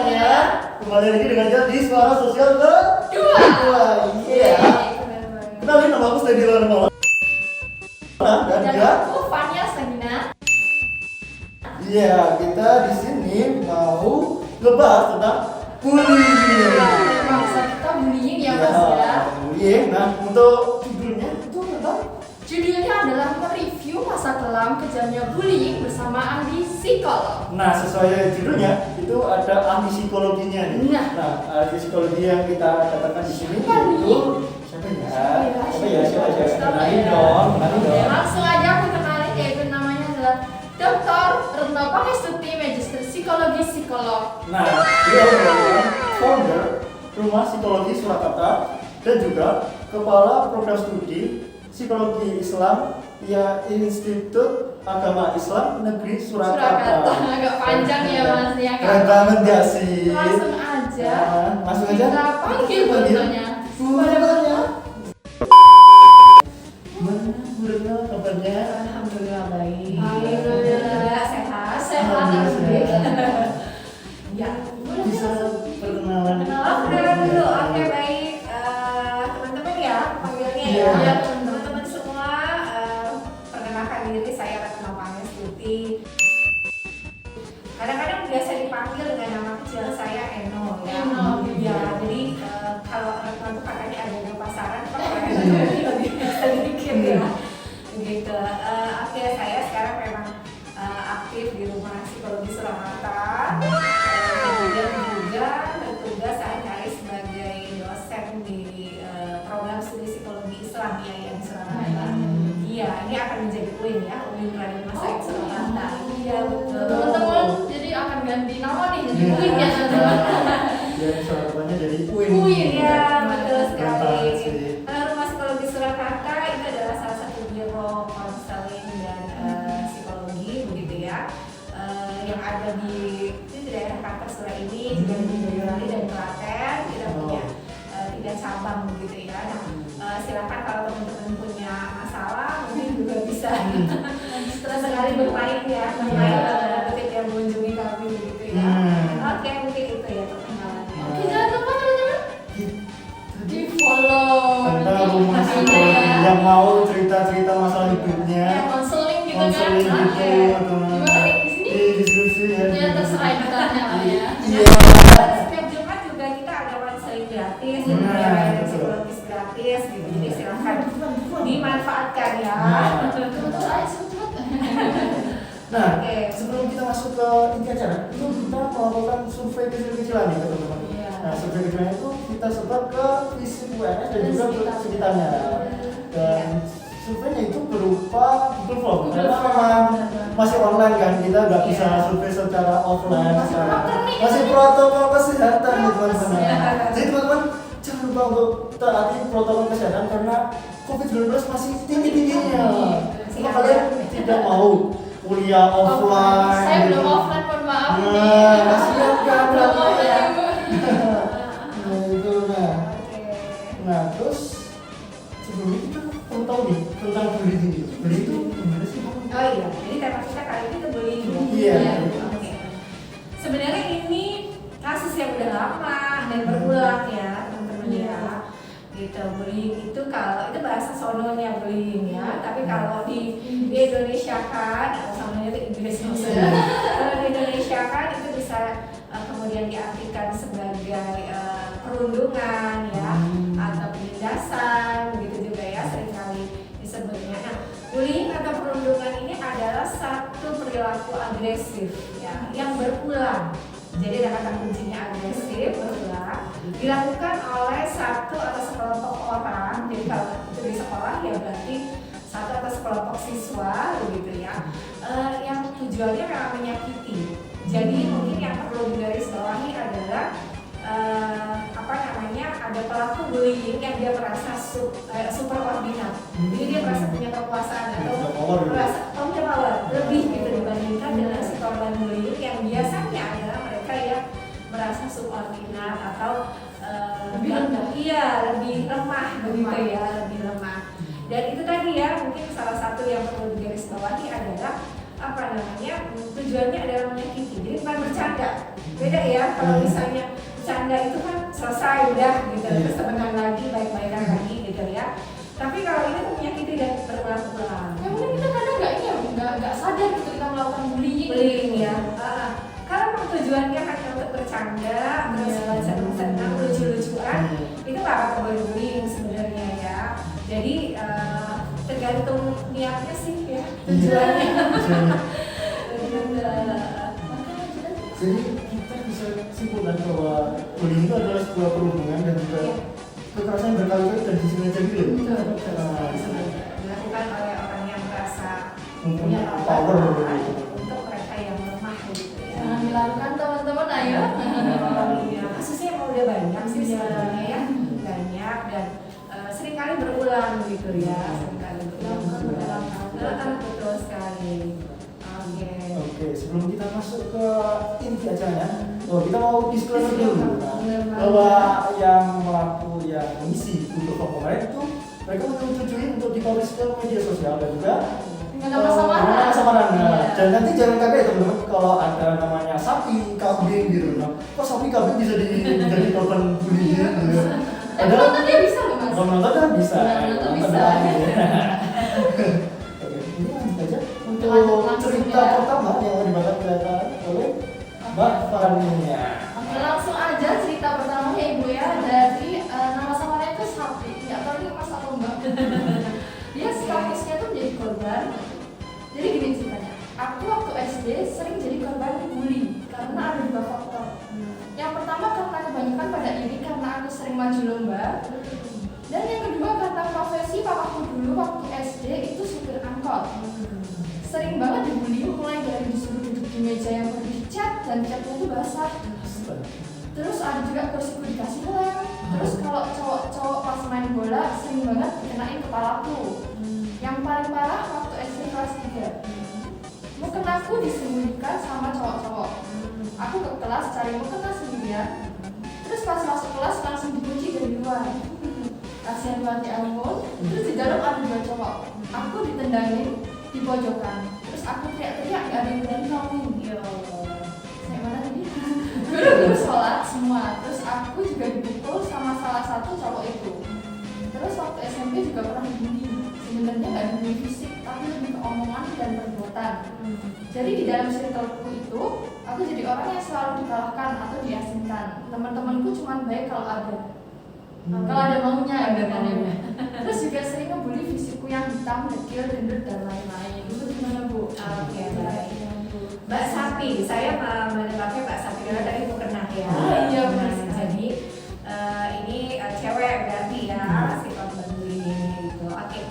semuanya. Kembali lagi dengan jadi Suara Sosial kedua. Iya. Kenalin, nama aku Steady Lerma. Dan dia aku Fania Sagina. Iya, kita di sini mau ngebahas tentang bullying. Bangsa kita bullying ya Mas ya. Bullying. Nah, untuk judulnya itu tentang Judulnya adalah mereview masa kelam kejamnya bullying bersama ahli psikolog. Nah, sesuai judulnya itu ada ahli psikologinya nih. Nah, ahli psikologi yang kita katakan di sini itu siapa ya? Kenalin dong. Langsung aja aku kenalin, yaitu namanya adalah Dr. Retno Pangestuti, Magister Psikologi Psikolog. Nah, dia merupakan founder Rumah Psikologi Surakarta dan juga kepala program studi Psikologi Islam ya Institut Agama Islam Negeri Surakarta. Agak panjang ya Mas ya. Keren banget ya sih. Langsung aja. Langsung aja. Kita panggil Dr.nya. Gimana kabarnya? Alhamdulillah baik. Alhamdulillah sehat. Ya, Bisa perkenalan. kenalan dulu. Oke baik. Teman-teman ya, panggilnya Iya. ya. Teman-teman semua, perkenalkan diri saya Retno Pangestuti. Kadang-kadang biasa dipanggil dengan nama kecil saya Eno ya. Eno. Ya, jadi kalau Retno itu katanya ada di pasaran, tapi lebih sedikit ya. Gitu. Oke, saya sekarang memang aktif di Rumah Psikologi Surakarta. Kemudian juga bertugas sehari-hari sebagai dosen di program studi psikologi Islam ya yang Surakarta. Iya, ini akan menjadi UIN ya, UIN Raden Mas Said Surakarta. Iya betul. Teman-teman jadi akan ganti nama nih jadi Iya. Uin ya teman-teman. Ya, Surakartanya jadi UIN. UIN, Iya, betul sekali. Mantap sih. Rumah Psikologi Surakarta itu adalah salah satu biro konseling dan psikologi begitu ya, yang ada di daerah Kartasura ini, juga di Boyolali dan Klaten. Kita punya 3 cabang begitu ya. Nah, silakan kalau teman-teman punya masalah mungkin juga bisa terus sekali bermain ya, bermain yang mengunjungi kami begitu ya. Oke, mungkin itu ya perkenalannya. Oke, jangan lupa teman-teman di follow Ada nanti rumah hasilnya psikologi ya. yang mau cerita-cerita masalah hidupnya, Ya, konseling gitu kan. konseling gitu Oke. atau Gimana nih di sini? di deskripsi ya. Ya terserah ditanya lah ya. Iya. Setiap Jumat juga kita ada konseling gratis, Nah, ada betul. psikologis gratis gitu. Jadi silakan dimanfaatkan ya. Nah. Betul aja sebut. Nah, Oke. sebelum kita masuk ke inti acara, itu kita melakukan survei kecil-kecilan nih teman-teman. Iya. Nah, survei kecilan itu kita sebar ke fisik UNS dan juga ke sekitarnya. Dan surveinya itu berupa Google Form. Karena memang masih online kan, kita nggak bisa Iya. survei secara offline. Masih proker nih. Masih protokol kesehatan nih teman-teman. Iya. Jadi teman-teman jangan lupa untuk taati protokol kesehatan karena COVID-19 masih tinggi-tingginya. Jika kalian tidak mau kuliah offline, Saya belum gitu. offline, mohon maaf nih. Nah, kasihan kan Belum Bapak offline ya. Ibu. Nah, itu nah. Nah, terus sebelumnya kita perlu tahu nih tentang bullying ini. Bullying itu gimana sih, Bang? Oh iya, jadi tema kita kali ini itu bullying ya. Iya. Oke. Sebenarnya ini kasus yang udah lama dan berulang ya teman-teman ya. Gitu, bullying itu kalau itu bahasa sononya bullying ya, tapi kalau di Indonesia kan, atau sononya itu Inggris maksudnya. Kalau di Indonesia kan itu bisa kemudian diartikan sebagai perundungan ya, atau penindasan begitu juga ya seringkali disebutnya. Nah, bullying atau perundungan ini adalah satu perilaku agresif ya yang berulang. Jadi ada kata kuncinya agresif, berulang, dilakukan oleh satu atau sekelompok orang. Jadi kalau itu di sekolah ya berarti satu atau sekelompok siswa begitu ya, yang tujuannya memang menyakiti. Jadi mungkin yang perlu digarisbawahi adalah ada pelaku bullying yang dia merasa superordinat. Jadi dia merasa punya kekuasaan atau merasa punya power lebih gitu dibandingkan dengan si korban bullying yang biasanya adalah mereka yang merasa subordinat atau Lebih rendah. Iya, lebih lemah begitu ya, lebih lemah. Dan itu tadi ya, mungkin salah satu yang perlu digarisbawahi adalah tujuannya adalah menyakiti. Jadi bukan bercanda. Beda ya, kalau misalnya bercanda itu kan selesai udah gitu, terus temenan lagi, baik-baikan lagi gitu ya. Tapi kalau ini tuh menyakiti dan berulang-ulang. Ya mungkin kita kadang nggak sadar gitu kita melakukan bullying. Bullying ya. Karena memang tujuannya kan untuk bercanda, terus senang-senang, lucu-lucuan, itu nggak akan bullying sebenarnya ya. Jadi tergantung niatnya sih ya, tujuannya. Jadi kita bisa simpulkan bahwa bullying itu adalah sebuah perhubungan dan juga kekerasan yang berkali-kali dan disengaja gitu. Dilakukan oleh orang yang merasa punya power untuk mereka yang lemah gitu ya. Jangan dilakukan teman-teman, ayo. Iya, kasusnya emang udah banyak sih sebenarnya ya, banyak dan seringkali berulang gitu ya, seringkali berulang. Betul sekali. Oke, sebelum kita masuk ke inti acaranya, kita mau disclaimer dulu bahwa yang mengisi untuk kemarin itu mereka menyetujui untuk dipublish ke media sosial dan juga dengan nama samaran. Dan nanti jangan kaget teman-teman kalau ada namanya sapi, kambing gitu. Nah, kok sapi kambing bisa jadi korban bullying gitu. Nonton dia bisa loh mas. Kalau nonton kan bisa. Nonton bisa. Ini lanjut aja untuk cerita pertama yang dibacakan oleh Mbak Fania. Oke, langsung aja cerita pertamanya ibu ya, dari nama samarnya itu sapi. Nggak tahu ini mas atau enggak. Dia statusnya tuh menjadi korban. Jadi gini ceritanya, aku waktu SD sering jadi korban bully karena ada 2 faktor. Yang pertama karena kebanyakan pada ini karena aku sering maju lomba. Dan yang kedua karena profesi papaku dulu waktu SD itu supir angkot. Sering banget dibully, mulai dari disuruh duduk di meja yang perlu dicat dan catnya itu basah. Terus ada juga kursiku dikasih lem. Terus kalau cowok-cowok pas main bola sering banget dikenain kepalaku. Yang paling parah waktu SD kelas 3. Mukenaku disembunyikan sama cowok-cowok. Aku ke kelas cari mukena sendirian. Terus pas masuk kelas langsung dikunci dari luar. Kasihan banget ya ampun. Terus di dalam ada 2 cowok. Aku ditendangin di pojokan. Terus aku teriak-teriak gak ada yang berani nolongin. Ya Allah. Saya mana tadi? Guru-guru sholat semua. Terus aku juga dipukul sama salah satu cowok itu. Terus waktu SMP juga pernah dibully. Sebenarnya gak dibully fisik, tapi lebih ke omongan dan perbuatan. Jadi di dalam circleku itu, aku jadi orang yang selalu dikalahkan atau diasingkan. Teman-temanku cuma baik kalau ada. Kalau ada maunya, ada maunya. Terus juga sering ngebully fisikku yang hitam, dekil, gendut dan lain-lain. Itu gimana Bu? Oke, baik. Mbak Sapi, saya menebaknya Mbak Sapi karena tadi pernah ya. Iya benar. Jadi ini cewek berarti ya si korban bullying ini gitu. Oke,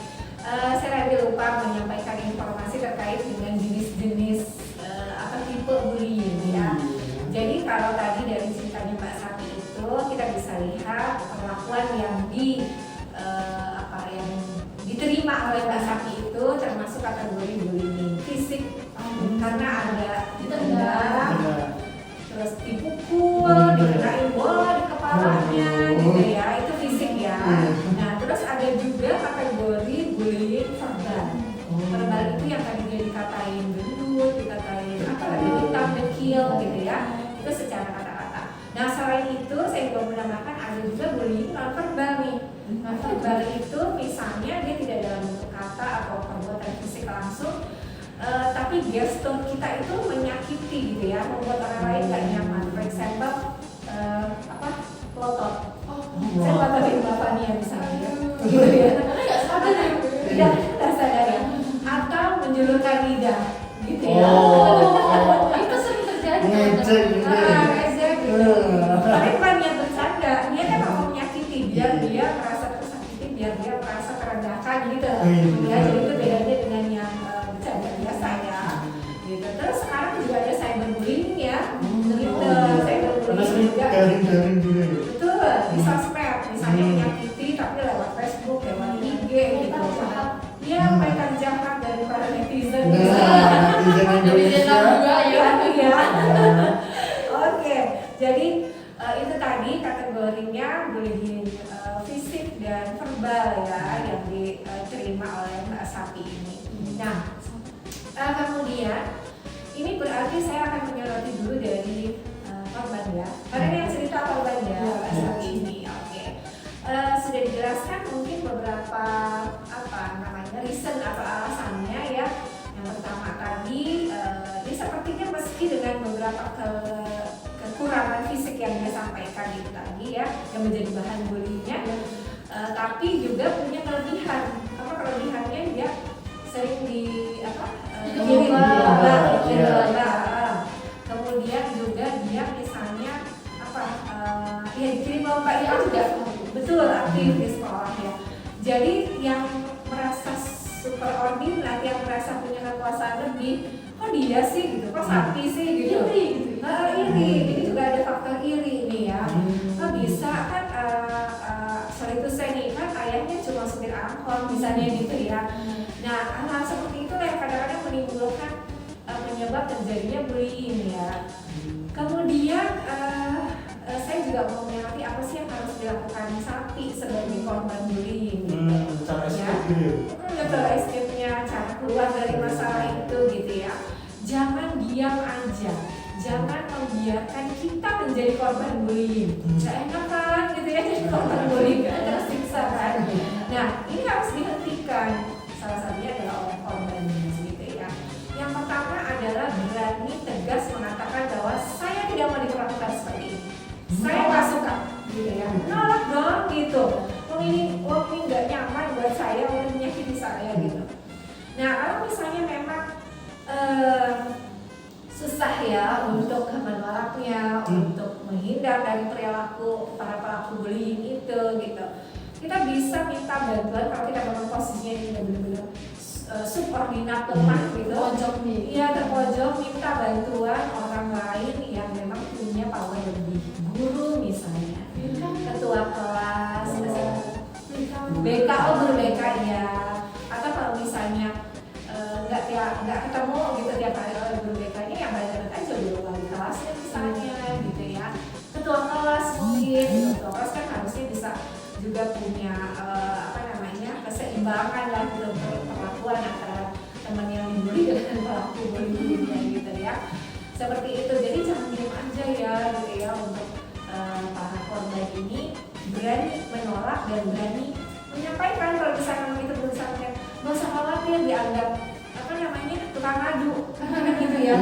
saya tadi lupa menyampaikan informasi terkait dengan jenis-jenis atau tipe bullying ya. Jadi kalau tadi dari ceritanya Mbak Sapi itu kita bisa lihat perlakuan yang yang diterima oleh Mbak Sapi itu termasuk kategori bullying fisik karena ada ditendang, terus dipukul, dikenain bola di kepalanya gitu ya, itu fisik ya. Nah terus ada juga kategori bullying verbal. Verbal itu yang tadi dia dikatain gendut, dikatain hitam, dekil gitu ya, itu secara kata-kata. Nah selain itu saya juga menambahkan ada juga bullying non verbal nih. Non verbal itu misalnya dia tidak dalam bentuk kata atau perbuatan fisik langsung, tapi gestur kita itu menyakiti gitu ya, membuat orang lain gak nyaman. For example, pelotot. Saya pelototin Mbak Fania misalnya, gitu ya. Tidak sadar ya. Atau menjulurkan lidah, gitu ya. Itu sering terjadi. Ngejek gitu. Tapi bukan niat bercanda, dia kan mau menyakiti biar dia merasa tersakiti, biar dia merasa terendahkan gitu. Ya, jadi itu bedanya dengan yang bercanda biasa ya. Gitu. Terus sekarang juga ada cyberbullying ya. Cyberbullying juga. Garing-garing juga ya. Betul, di sosmed, misalnya menyakiti tapi lewat Facebook, lewat IG gitu. Dia mereka jahat dari para netizen. Netizen Indonesia. Ya. Oke, jadi itu tadi kategorinya bullying fisik dan verbal ya yang diterima oleh Mbak Sapi ini. Nah, kemudian ini berarti saya akan menyoroti dulu dari kekurangan fisik yang dia sampaikan itu tadi ya, yang menjadi bahan bullyingnya, tapi juga punya kelebihan. Apa kelebihannya? Dia sering dikirim lomba, kemudian juga dia misalnya dikirim lomba itu juga betul aktif di sekolah ya. Jadi yang merasa superordinat, yang merasa punya kekuasaan lebih, kok dia sih gitu, kok sapi sih gitu, iri. Ini juga ada faktor iri nih ya. Kok bisa kan, sorry itu saya nih kan ayahnya cuma supir angkot misalnya gitu ya. Nah hal seperti itu yang kadang-kadang menimbulkan penyebab terjadinya bullying ya. Kemudian saya juga mau mengerti apa sih yang harus dilakukan sapi sebagai korban bullying gitu. Cara escape-nya, cara keluar dari masalah itu gitu ya. Jangan diam aja, jangan membiarkan kita menjadi korban bullying. Gak enak kan gitu ya, jadi korban bullying kan tersiksa kan. Nah ini harus dihentikan. Salah satunya adalah oleh korban gitu ya. Yang pertama adalah berani tegas mengatakan bahwa saya tidak mau diperlakukan seperti ini. Saya nggak suka gitu ya, nolak dong gitu. Ini nggak nyaman buat saya, menyakiti saya gitu. Nah kalau misalnya memang susah ya untuk menolaknya, untuk menghindar dari perilaku para pelaku bullying itu gitu, kita bisa minta bantuan kalau kita memang posisinya ini benar-benar subordinat lemah gitu, terpojok, minta bantuan orang lain yang memang punya power lebih, guru misalnya, ketua kelas, BKO, guru BK ya, atau kalau misalnya nggak ketemu gitu tiap hari oleh guru BK-nya, yang banyak aja guru wali kelasnya misalnya gitu ya, ketua kelas mungkin, ketua kelas kan harusnya bisa juga punya keseimbangan lah gitu, perlakuan antara teman yang dibully dengan pelaku bullyingnya gitu ya, seperti itu. Jadi jangan diam aja ya gitu ya, untuk para korban ini berani menolak dan berani menyampaikan kalau misalkan itu berusaha, nggak usah khawatir dianggap tukang adu gitu ya.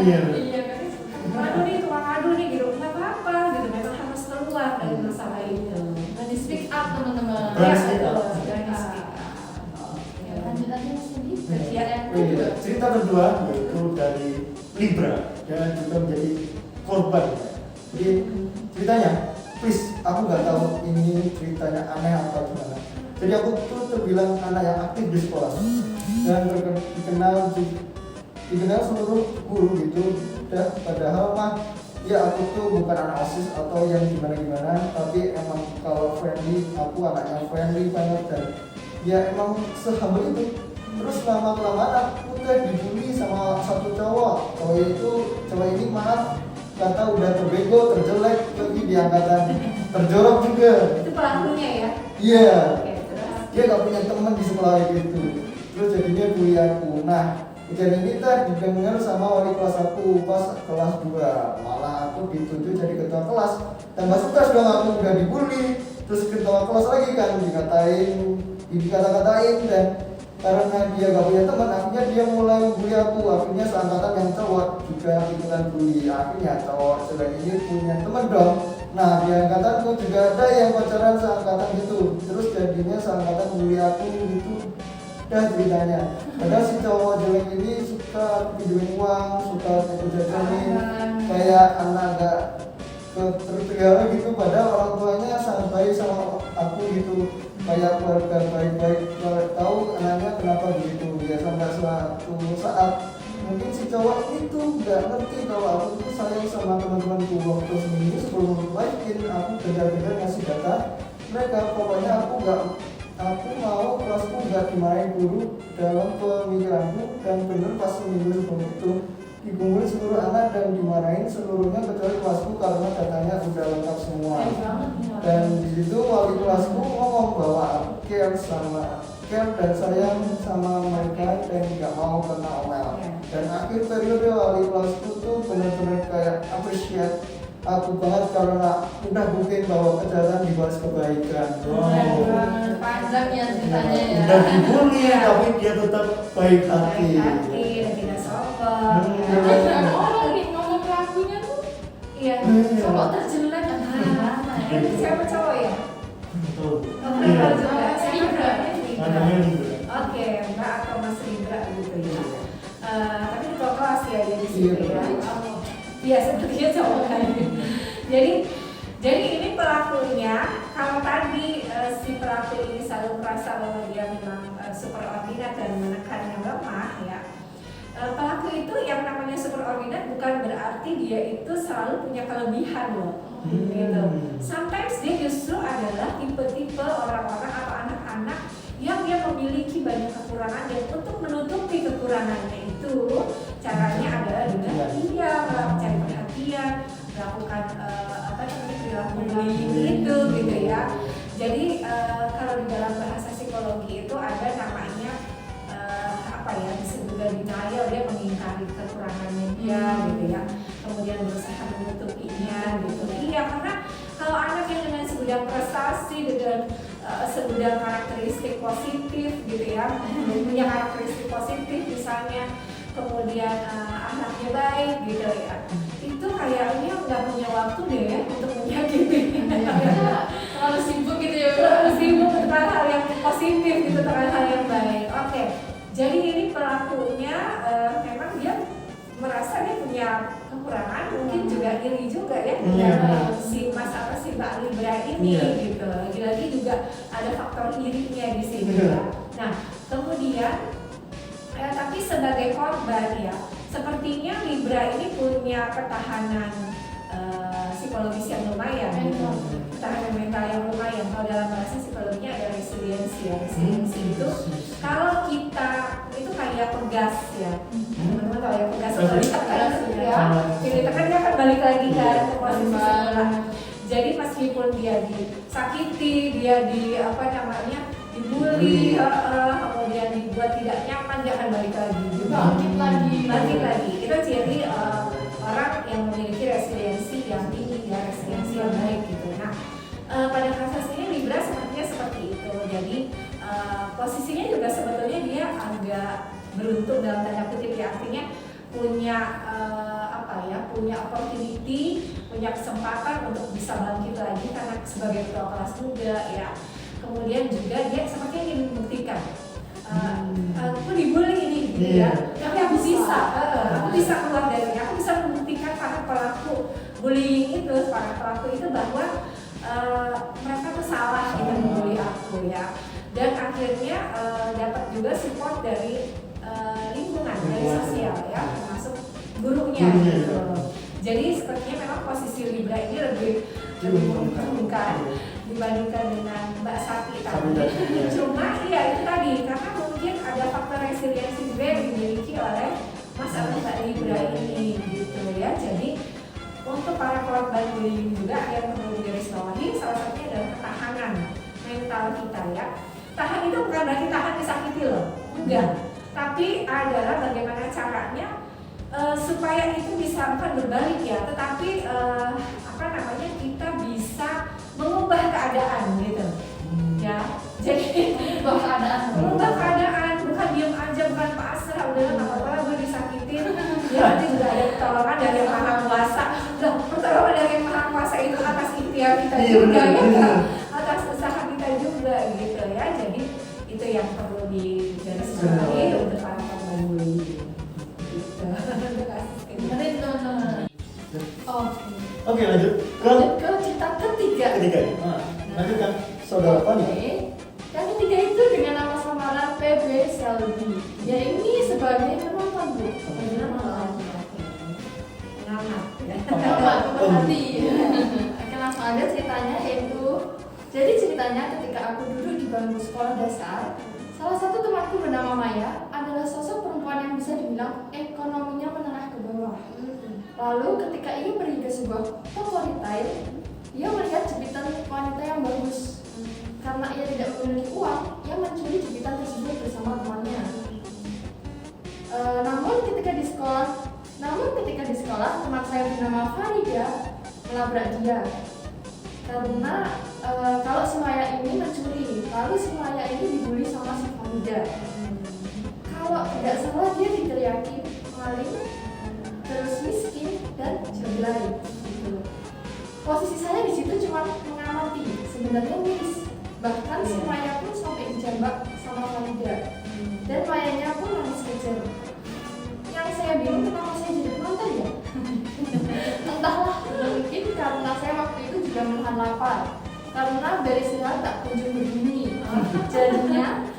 Tukang adu nih gitu, nggak apa-apa gitu, memang harus keluar dari masalah itu. Berani speak up teman-teman. Berani speak up. Lanjutannya sendiri. Cerita kedua yaitu dari Libra dan juga menjadi korban. Jadi ceritanya, please, aku nggak tahu ini ceritanya aneh atau gimana. Jadi aku tuh terbilang anak yang aktif di sekolah dan dikenal seluruh guru gitu. Dan padahal mah ya aku tuh bukan anak OSIS atau yang gimana-gimana, tapi emang kalau friendly, aku anaknya friendly banget dan ya emang sehumble itu. Terus lama-kelamaan aku tuh dibully sama satu cowok. Cowok ini maaf kata udah terbego, terjelek, lagi di angkatan, terjorok juga. Itu pelakunya ya? Iya. Oke, terus? Dia gak punya teman di sekolah gitu. Terus jadinya bully aku. Nah, kejadian kita didengar sama wali kelas aku pas kelas 2. Malah aku dituju jadi ketua kelas. Tambah stres dong aku udah dibully. Terus ketua kelas lagi kan dikata-katain dan karena dia gak punya teman, akhirnya dia mulai membuli aku. Akhirnya seangkatan yang cowok juga ikutan bully. Akhirnya cowok sudah ini punya teman dong. Nah di angkatanku juga ada yang pacaran seangkatan gitu. Terus jadinya seangkatan bully aku gitu. Dah ceritanya. Padahal si cowok jelek ini suka videoin uang, suka aku jajanin, kayak anak gak terpelihara gitu. Padahal orang tuanya sangat baik sama aku gitu, kayak keluarga baik-baik. Tahu anaknya kenapa begitu ya, sampai suatu saat mungkin si cowok itu nggak ngerti kalau aku tuh sayang sama teman-temanku. Waktu seminggu sebelum baikin aku benar-benar ngasih data mereka. Pokoknya aku mau kelasku nggak dimarahin guru dalam pemikiranku, dan bener pas seminggu sebelum itu dikumpulin seluruh anak dan dimarahin seluruhnya kecuali kelasku karena datanya udah lengkap semua. Dan di situ wali kelasku ngomong bahwa aku care dan sayang sama mereka dan nggak mau kena omel. Dan akhir periode wali kelasku tuh benar-benar kayak appreciate aku banget karena udah buktiin bahwa kejahatan dibalas kebaikan. Panjang ya ceritanya ya. Udah dibully tapi dia tetap baik hati. Dan tidak sombong. Ada orang nih ngomong pelakunya tuh Iya. Cowok terjelek gimana ya? Ini siapa cowok ya? Betul. Libra juga. Libra. Namanya Libra. Oke, Mbak atau Mas Libra gitu ya. Tapi di kelas ya di situ ya. Iya, sepertinya cowok kan. Jadi ini pelakunya, kalau tadi si pelaku ini selalu merasa bahwa dia memang superordinat dan menekan yang lemah ya. Pelaku itu yang namanya superordinat bukan berarti dia itu selalu punya kelebihan loh. Gitu. Sometimes dia justru adalah tipe-tipe orang-orang atau anak-anak yang dia memiliki banyak kekurangan dan untuk menutupi kekurangannya itu caranya adalah dengan dia mencari perhatian, melakukan perilaku bullying itu gitu ya. Jadi kalau di dalam bahasa psikologi itu ada namanya disebut juga denial, dia mengingkari kekurangannya dia gitu ya, kemudian berusaha menutupinya gitu. Iya, karena kalau anak yang dengan segudang prestasi, dengan segudang karakteristik positif gitu ya, punya karakteristik positif misalnya, kemudian anaknya baik gitu ya, itu kayaknya nggak punya waktu deh untuk menyakiti. Terlalu sibuk gitu ya. Terlalu sibuk untuk hal yang positif gitu, dengan hal yang baik. Oke. Jadi ini pelakunya memang dia merasa dia punya kekurangan, mungkin juga iri juga ya, si Mbak Libra ini gitu. Lagi-lagi juga ada faktor irinya di sini ya. Nah, kemudian tapi sebagai korban ya, sepertinya Libra ini punya ketahanan psikologis yang lumayan, gitu. Ketahanan mental yang lumayan. Kalau dalam bahasa psikologinya ada resiliensi ya. Resiliensi itu kalau kita itu kayak pegas ya, teman-teman tahu ya, pegas kalau ditekan ya, ditekan dia akan balik lagi kan ke posisi semula. Jadi meskipun dia disakiti, dia dibully, kemudian dibuat tidak nyaman, dia akan balik lagi, bangkit lagi. Itu ciri orang yang memiliki resiliensi yang tinggi, ya, resiliensi yang baik gitu. Nah, pada kasus ini Libra sepertinya seperti itu. Jadi posisinya juga sebetulnya dia agak beruntung dalam tanda kutip ya, artinya punya punya opportunity, punya kesempatan untuk bisa bangkit lagi karena sebagai ketua kelas muda ya. Kemudian juga dia sepertinya ingin membuktikan aku dibully ini gitu ya, tapi aku bisa keluar dari ini, aku bisa membuktikan para pelaku bullying itu, para pelaku itu bahwa mereka tuh salah gitu membully aku ya. Dan akhirnya dapat juga support dari lingkungan, dari sosial ya, termasuk gurunya gitu. Jadi sepertinya memang posisi Libra ini lebih menguntungkan dibandingkan dengan Mbak Sati tadi. Cuma iya itu tadi, karena mungkin ada faktor resiliensi juga yang dimiliki oleh Mas atau Mbak Libra ini gitu ya. Jadi untuk para korban bullying juga yang perlu digarisbawahi, salah satunya adalah ketahanan mental kita ya. Tahan itu bukan berarti tahan disakiti loh, enggak. Tapi adalah bagaimana caranya supaya itu bisa bukan berbalik ya, tetapi kita bisa mengubah keadaan gitu ya. Jadi mengubah keadaan, bukan diam aja, bukan pasrah, udah nggak apa-apa gue disakitin ya, nanti juga ada pertolongan dari yang maha kuasa. Loh, pertolongan dari yang maha kuasa itu atas ikhtiar kita juga ya, atas usaha kita juga gitu ya. Jadi itu yang perlu digarisbawahi untuk para korban bullying. Dengerin teman-teman. Oke, lanjut ke cerita ketiga. Lanjutkan saudara Fani. Yang ketiga itu dengan nama samaran PB Selby. Ya ini sebagai penonton Bu. Pemerhati. Oke, langsung aja ceritanya, yaitu jadi ceritanya ketika aku duduk di bangku sekolah dasar, salah satu temanku bernama Maya adalah sosok perempuan yang bisa dibilang ekonominya menengah ke bawah. Lalu ketika ia pergi ke sebuah toko retail, ia melihat jepitan wanita yang bagus. Karena ia tidak memiliki uang, ia mencuri jepitan tersebut bersama temannya. Namun ketika di sekolah, teman saya bernama Farida melabrak dia. Karena kalau si Maya ini mencuri, lalu si Maya ini dibully sama si Farida. Kalau tidak salah dia diteriaki maling, terus miskin dan jelek gitu. posisi saya di situ cuma mengamati, sebenarnya miss. Bahkan si Maya pun sampai dijambak sama Farida, dan Mayanya pun nangis kejer. Yang saya bingung kenapa saya jadi penonton ya? Entahlah, mungkin karena saya waktu itu juga menahan lapar, karena dari istirahat tak kunjung berbunyi. Jadinya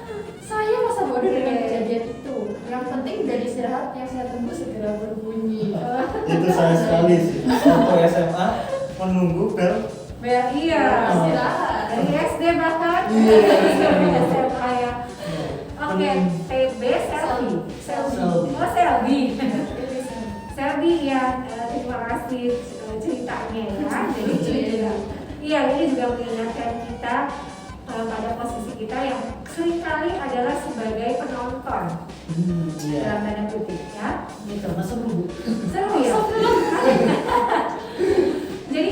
saya masa bodoh dengan kejadian itu. Yang penting dari istirahat yang saya tunggu segera berbunyi. Itu saya sekali sih. Waktu SMA menunggu bel. Iya, Istirahat. dari SD bahkan. Iya. SMA ya. Oke, TB Selvi. Selvi. Oh Selvi. Selvi ya, terima kasih ceritanya ya. Jadi ini juga, iya ini juga mengingatkan kita pada posisi kita yang seringkali adalah sebagai penonton Iya. dalam tanda kutip ya, gitu. Karena seru. Seru ya. Jadi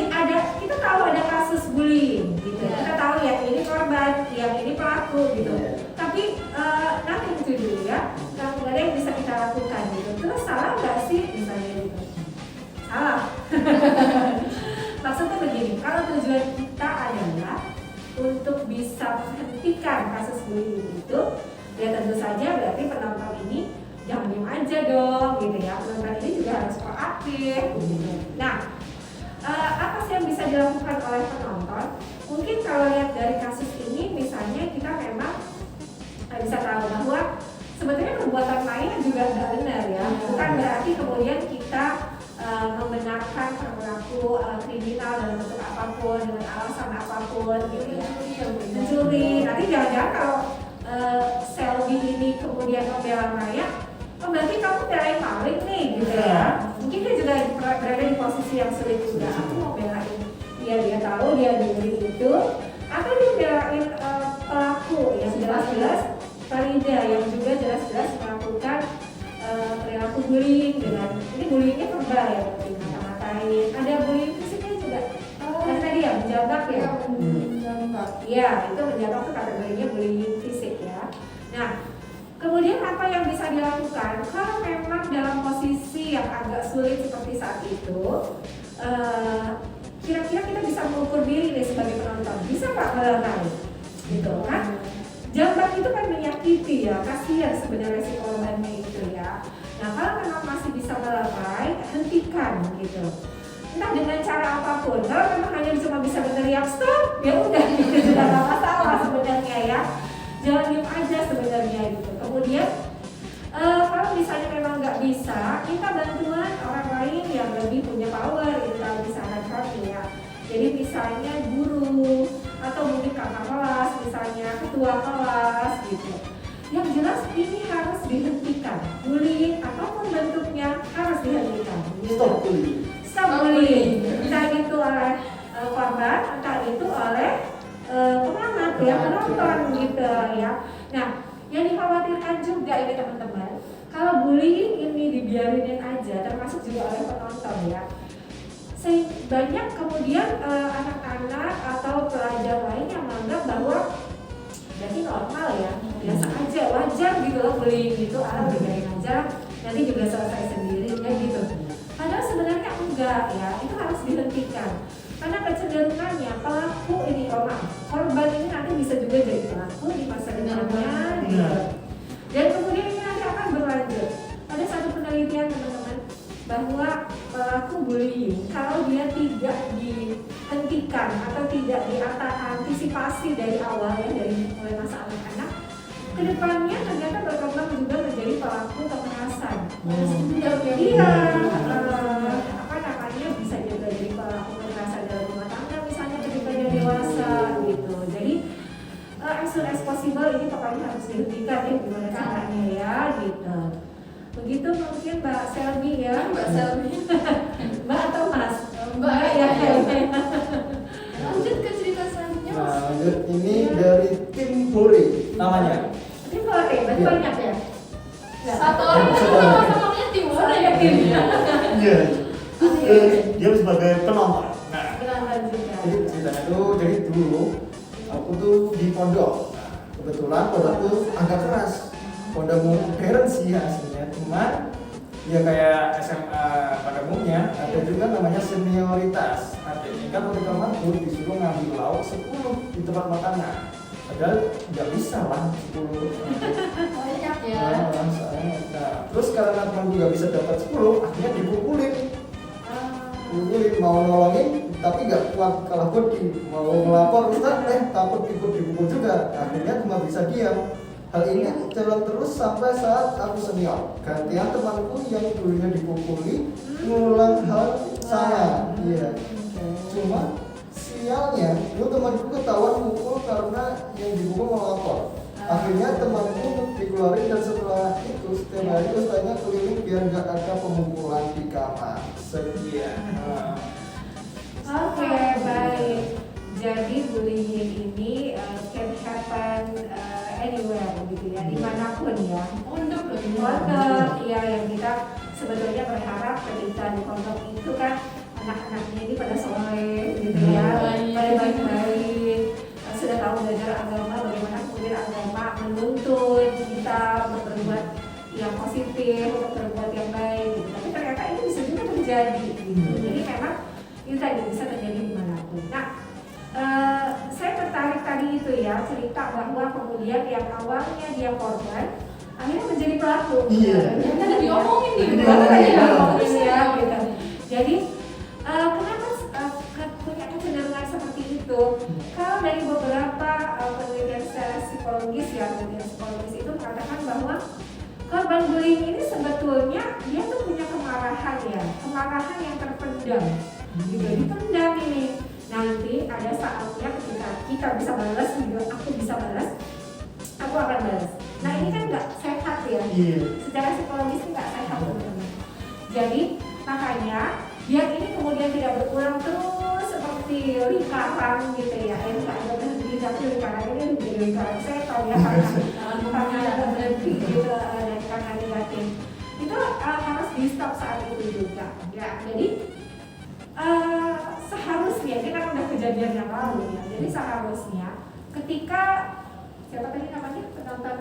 kita tahu ada kasus bullying, gitu. Ya. Kita tahu ya ini korban, yang ini pelaku, gitu. Ya. Tapi nothing to do ya, nggak ada yang bisa kita lakukan, gitu. Terus salah nggak sih misalnya gitu? Salah. Maksudnya begini, kalau tujuan kita adalah untuk bisa menghentikan kasus bullying itu, ya tentu saja berarti penonton ini jangan diam aja dong, gitu ya. Penonton ini juga harus proaktif, gitu. Nah, apa sih yang bisa dilakukan oleh penonton? Mungkin kalau lihat dari kasus ini, misalnya kita memang bisa tahu bahwa sebetulnya perbuatan lain juga nggak benar ya. Bukan berarti kemudian kita membenarkan perilaku kriminal dalam bentuk apapun dengan alasan apapun, gitu ya. Mencuri. Nanti jangan-jangan kalau Selvi ini kemudian membela Maya, oh berarti kamu belain maling nih, gitu ya. Mungkin dia juga berada di posisi yang sulit juga. Aku mau belain dia tahu dia dibully itu, atau dia belain pelaku yang jelas-jelas Farida yang juga jelas-jelas melakukan perilaku bullying dengan ini bullyingnya verbal ya, mata-matain. Ada bullying fisiknya juga. Kan tadi ya menjambak ya. Iya, itu menjambak tuh kategorinya bullying fisik ya. Nah, kemudian apa yang bisa dilakukan kalau memang dalam posisi yang agak sulit seperti saat itu? Kira-kira kita bisa mengukur diri nih sebagai penonton, bisa nggak melerai? Gitu kan? Jambak itu kan menyakiti ya, kasihan sebenarnya si korbannya itu ya. Nah kalau memang masih bisa melerai, hentikan gitu. Entah dengan cara apapun. Kalau memang hanya cuma bisa berteriak stop, ya udah gitu, sudah nggak masalah sebenarnya ya. Jangan diem aja sebenarnya gitu. Kemudian kalau misalnya memang nggak bisa, minta bantuan orang lain yang lebih punya power gitu kalau misalkan kami ya. Jadi misalnya guru atau mungkin kakak kelas, misalnya ketua kelas gitu. Yang jelas ini harus dihentikan. Bullying apapun bentuknya harus dihentikan. Gitu. Stop bullying. Stop bullying. Entah itu oleh korban, entah itu oleh pengamat ya, penonton gitu ya. Nah, yang dikhawatirkan juga ini teman-teman, kalau bullying ini dibiarinin aja, termasuk juga oleh penonton ya. Banyak kemudian anak-anak atau pelajar lain yang menganggap bahwa berarti normal ya, biasa aja, wajar gitu loh bullying gitu, biarin aja, nanti juga selesai sendiri ya gitu. Padahal sebenarnya enggak ya, itu harus dihentikan. Karena kecenderungannya pelaku ini korban ini nanti bisa juga jadi pelaku di masa depannya gitu. Dan kemudian ini nanti akan berlanjut. Ada satu penelitian teman-teman bahwa pelaku bullying kalau dia tidak dihentikan atau tidak diantisipasi dari awal ya, dari mulai masa anak-anak, kedepannya ternyata berkembang juga menjadi pelaku kekerasan. Iya, apa namanya, bisa juga jadi pelaku kekerasan dalam rumah tangga misalnya ketika dia dewasa gitu. Jadi as soon as possible ini pokoknya harus dihentikan ya, gimana caranya ya gitu. Begitu mungkin Mbak Selvi ya. Mbak Selvi. Mbak atau Mas? Mbak ya. Lanjut ke cerita selanjutnya Mas. Nah, lanjut ini dari tim Hore namanya. Ini boleh, berarti Iya. banyak ya? Satu orang itu sama-samanya timur ya tim. Iya. Dia sebagai penonton. Nah, Penonton juga. jadi ceritanya tuh dari dulu aku tuh di pondok. Nah, kebetulan pondok tuh agak keras. Pondok modern sih aslinya, cuman Ya kayak SMA pada umumnya ada juga namanya senioritas. Artinya kan ketika mampu disuruh ngambil lauk 10 di tempat makanan. Padahal nggak bisa lah 10. Banyak ya. Nah, terus karena teman nggak bisa dapat 10, akhirnya dipukulin. Dipukulin mau nolongin tapi nggak kuat kalah bodi. Mau melapor Ustaz, takut ikut dipukul juga. Akhirnya cuma bisa diam. Hal ini jalan terus sampai saat aku senior. Gantian temanku yang dulunya dipukuli ngulang hal sama. Iya. Cuma sialnya, lu temanku ketahuan mukul karena yang dipukul melapor. Akhirnya temanku dikeluarin dan setelah itu setiap hari ustaznya keliling biar nggak ada pemukulan di kamar. Sekian. Oke, baik. Jadi bullying ini can happen anywhere gitu ya, dimanapun ya. Untuk Ya yang kita sebetulnya berharap ketika di pondok itu kan anak-anaknya ini pada soleh gitu ya, pada baik-baik, sudah tahu belajar agama, bagaimana kemudian agama menuntut kita untuk berbuat yang positif, untuk berbuat yang baik gitu. Tapi ternyata ini bisa juga terjadi gitu. Jadi memang itu tadi bisa terjadi dimanapun. Nah, saya tertarik tadi itu ya, cerita bahwa kemudian yang awalnya dia korban akhirnya menjadi pelaku. Iya. Yang tadi diomongin nih, Iya. kenapa tadi diomongin ya gitu. Jadi kenapa punya kecenderungan seperti itu? Kalau dari beberapa penelitian secara psikologis ya, penelitian psikologis itu mengatakan bahwa korban bullying ini sebetulnya dia tuh punya kemarahan ya, kemarahan yang terpendam, gitu, dipendam ini. Nanti ada saatnya ketika kita bisa balas, gitu, aku bisa balas, aku akan balas. Nah ini kan nggak sehat ya, secara psikologis nggak sehat teman-teman. Jadi makanya biar ini kemudian tidak berulang terus seperti lingkaran gitu ya, nggak ada berhenti tapi lingkaran ini menjadi lingkaran setan ya karena ada berhenti gitu dan karena negatif itu harus di stop saat itu juga ya. Jadi seharusnya ini kan udah kejadian yang lalu ya, jadi seharusnya ketika siapa tadi namanya penonton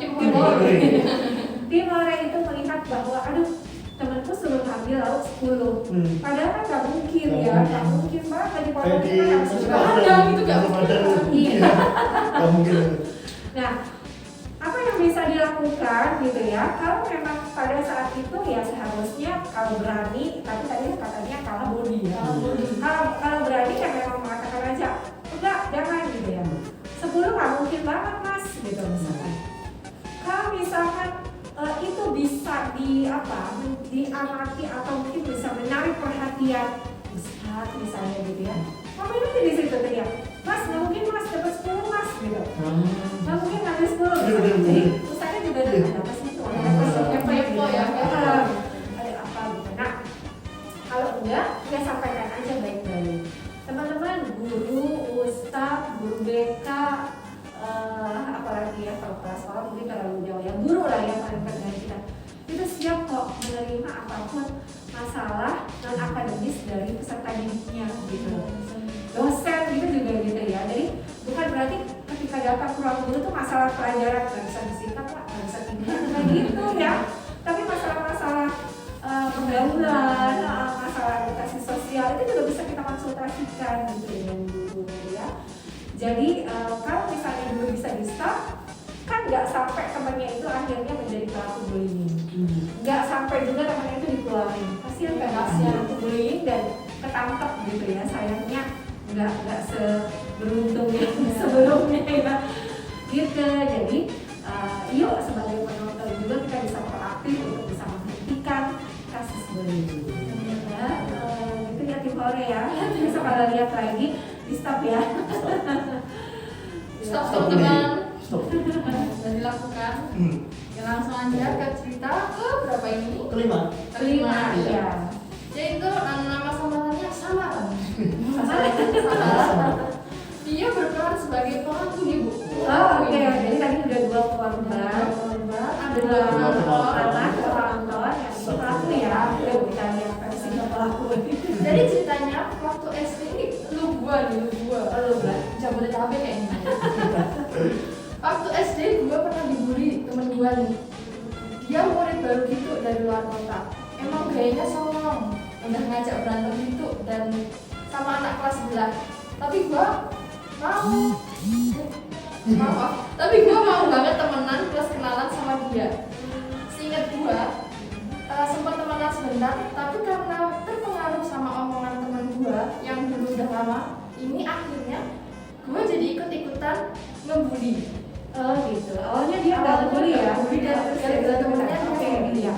Timore itu melihat bahwa aduh temanku suruh ngambil lauk 10 padahal kan gak mungkin ya, gak mungkin banget di pondok kita yang sudah ada gitu, gak mungkin. Gak mungkin. Nah, apa yang bisa dilakukan gitu ya, kalau memang pada saat itu ya seharusnya kalau berani, tapi tadi katanya kalah bodi ya, kalau berani ya memang mengatakan aja enggak, jangan gitu ya, 10 gak mungkin banget mas gitu misalkan. Kalau misalkan itu bisa diamati atau mungkin bisa menarik perhatian Ustaz misalnya gitu ya, ngapain aja di situ teriak, mas nggak mungkin mas dapat 10 mas gitu, nggak mungkin ngambil 10 gitu. Jadi Ustaznya juga ada apa sih itu, kepo ya, ada apa gitu. Nah kalau enggak ya sampaikan aja baik-baik. Teman-teman guru, ustaz, guru BK, apalagi ya kalau kelas sekolah mungkin terlalu jauh ya, guru lah yang paling penting kita itu siap kok menerima apapun masalah non akademis dari peserta didiknya gitu, dosen gitu juga gitu ya. Jadi bukan berarti ketika datang ke ruang guru tuh masalah pelajaran nggak bisa disikat lah, nggak bisa tinggal kayak gitu ya, tapi masalah-masalah pergaulan, masalah edukasi sosial itu juga bisa kita konsultasikan gitu dengan guru ya. Jadi kalau misalnya dulu bisa di stop, kan nggak sampai temannya itu akhirnya menjadi pelaku bullying, nggak sampai juga temannya itu dikeluarin. Kasihan kan, kasihan untuk bullying dan ketangkep gitu ya. Sayangnya nggak seberuntung yang sebelumnya ya. Gitu. Jadi yuk sebagai penonton juga kita bisa proaktif untuk bisa menghentikan kasus bullying. Gitu ya Timore ya. Bisa kalau lihat lagi di stop ya. Stop teman. Dan dilakukan. Ya langsung aja ke cerita ke berapa ini? Kelima. Ya. Yaitu nama samarannya samaran. Dia berperan sebagai pelaku nih Bu. Oh oke. Jadi tadi udah 2 korban, ada 2 anak penonton yang ini pelaku ya. Udah kita lihat versi pelaku. Jadi ceritanya waktu SD ini lu gua. Jabodetabek kayaknya. Waktu SD gua pernah dibully temen gua nih. Dia murid baru gitu dari luar kota. emang gayanya songong, udah ngajak berantem gitu dan sama anak kelas sebelah. Tapi gue mau banget temenan plus kenalan sama dia. Seinget gue sempat temenan sebentar, tapi karena terpengaruh sama omongan teman gue yang dulu udah lama, ini akhirnya gue jadi ikut-ikutan ngebully. Oh gitu. Awalnya dia nggak ngebully ya? Ngebully dan gara-gara temennya Oke, iya.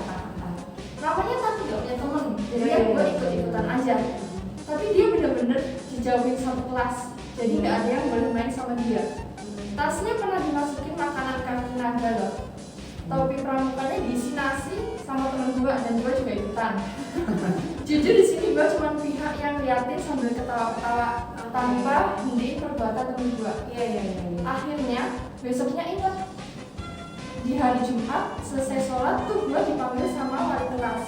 namanya tapi gak punya temen, jadi gue ikut-ikutan aja. Tapi dia bener-bener dijauhin satu kelas, jadi gak ada yang boleh main sama dia. Tasnya pernah dimasukin makanan kaki naga loh. Topi pramukanya diisi nasi sama temen gue dan gue juga ikutan. Jujur di sini gue cuma pihak yang liatin sambil ketawa-ketawa tanpa hentiin perbuatan temen gue. Iya. Akhirnya besoknya ingat, di hari Jumat selesai sholat tuh gue dipanggil sama wali kelas.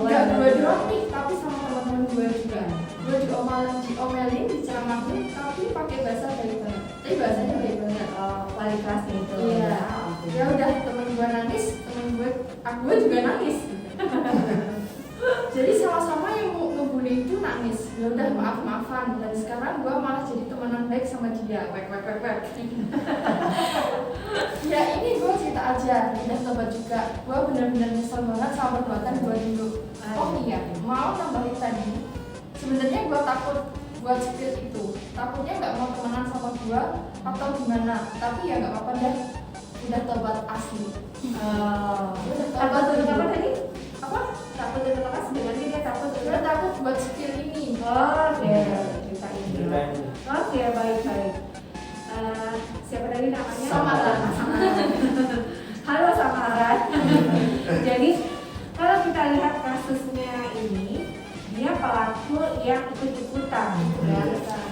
Gak gue doang nih, tapi sama teman-teman gue juga. Gue diomelin, diceramahin, tapi pakai bahasa baik banget. Tapi bahasanya baik banget. Wali kelasnya itu. Iya. Ya udah, temen gue nangis, aku juga nangis. Jadi sama-sama yang mau ngebully itu nangis. Ya udah, maaf-maafan. Dan sekarang gue malah jadi temenan baik sama dia. Wek. Ya ini gue cerita aja, udah tobat juga. Gue bener-bener nyesel banget sama perbuatan gue dulu. Oh iya, mau nambahin tadi. Sebenarnya gue takut buat spill itu. Takutnya nggak mau temenan sama gue atau gimana. Tapi ya nggak apa-apa deh. Udah tobat asli. Takut untuk apa tadi? Apa? Takut untuk apa? Sebenarnya dia takut untuk Gue takut buat spill ini. Oke, cerita ini. Ceritain. Oke, baik. Siapa tadi namanya? Samaran. Halo Samaran. Jadi kalau kita lihat kasusnya ini, dia pelaku yang ikut-ikutan. Ya.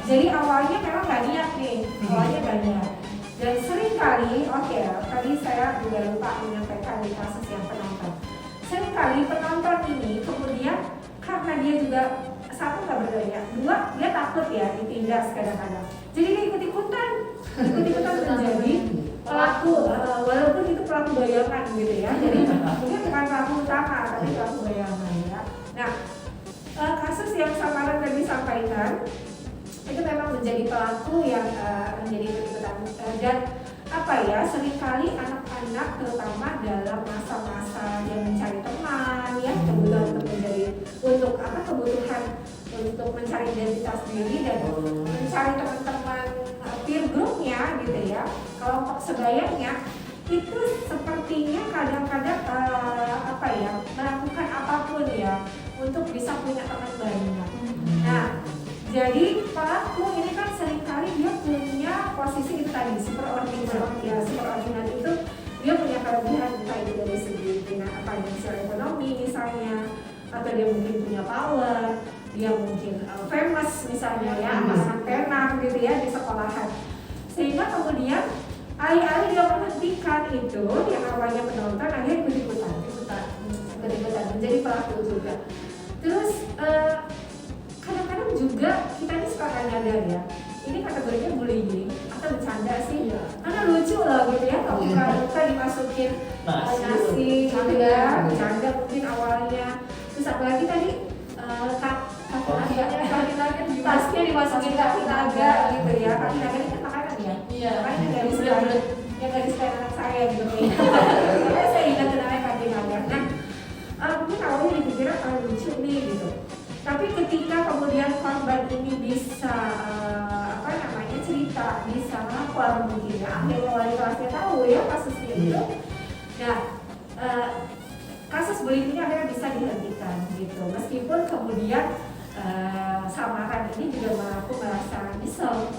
Jadi awalnya memang nggak niat nih, awalnya nggak niat. Dan sering kali, tadi saya juga lupa menyampaikan di kasus yang penonton. Sering kali penonton ini kemudian karena dia juga satu nggak berdaya, dua dia takut ya ditindas kadang-kadang. Jadi dia ikut-ikutan menjadi pelaku, walaupun itu pelaku bayangan gitu ya. Jadi mungkin bukan pelaku utama, tapi pelaku bayangan ya. Nah, kasus yang Samaran tadi sampaikan itu memang menjadi pelaku yang menjadi ikut-ikutan dan seringkali anak-anak terutama dalam masa-masa yang mencari teman ya, kebutuhan untuk mencari identitas diri dan mencari teman-teman peer groupnya gitu ya, kelompok sebayanya itu sepertinya kadang-kadang melakukan apapun ya untuk bisa punya teman banyak. Nah, jadi pelaku ini kan seringkali dia punya posisi itu tadi superordinat ya, superordinat itu dia punya kelebihan entah itu dari segi finansial ekonomi misalnya, atau dia mungkin punya power, dia mungkin famous misalnya ya, sangat tenar gitu ya di sekolahan, sehingga kemudian alih-alih dia menghentikan itu yang awalnya penonton akhirnya ikut-ikutan menjadi pelaku juga. Terus kadang-kadang juga kita ini suka nyadar ya, ini kategorinya bullying atau bercanda sih ya. Karena lucu loh gitu ya, kalau muka dimasukin nasi gitu ya, bercanda mungkin awalnya. Terus apalagi tadi kaki naga tasnya dimasukin kaki naga gitu ya. Kaki naga ini kan makanan ya. Iya. Makanya garis anak saya gitu nih. Saya ingat namanya kaki naga. Nah, mungkin awalnya dipikirnya lucu nih gitu. Tapi ketika kemudian korban ini bisa cerita, bisa lapor mungkin ya, akhirnya wali kelasnya tahu ya kasusnya itu. Nah, kasus bullying ini akhirnya bisa dihentikan gitu. Meskipun kemudian Samaran ini juga merasa nyesel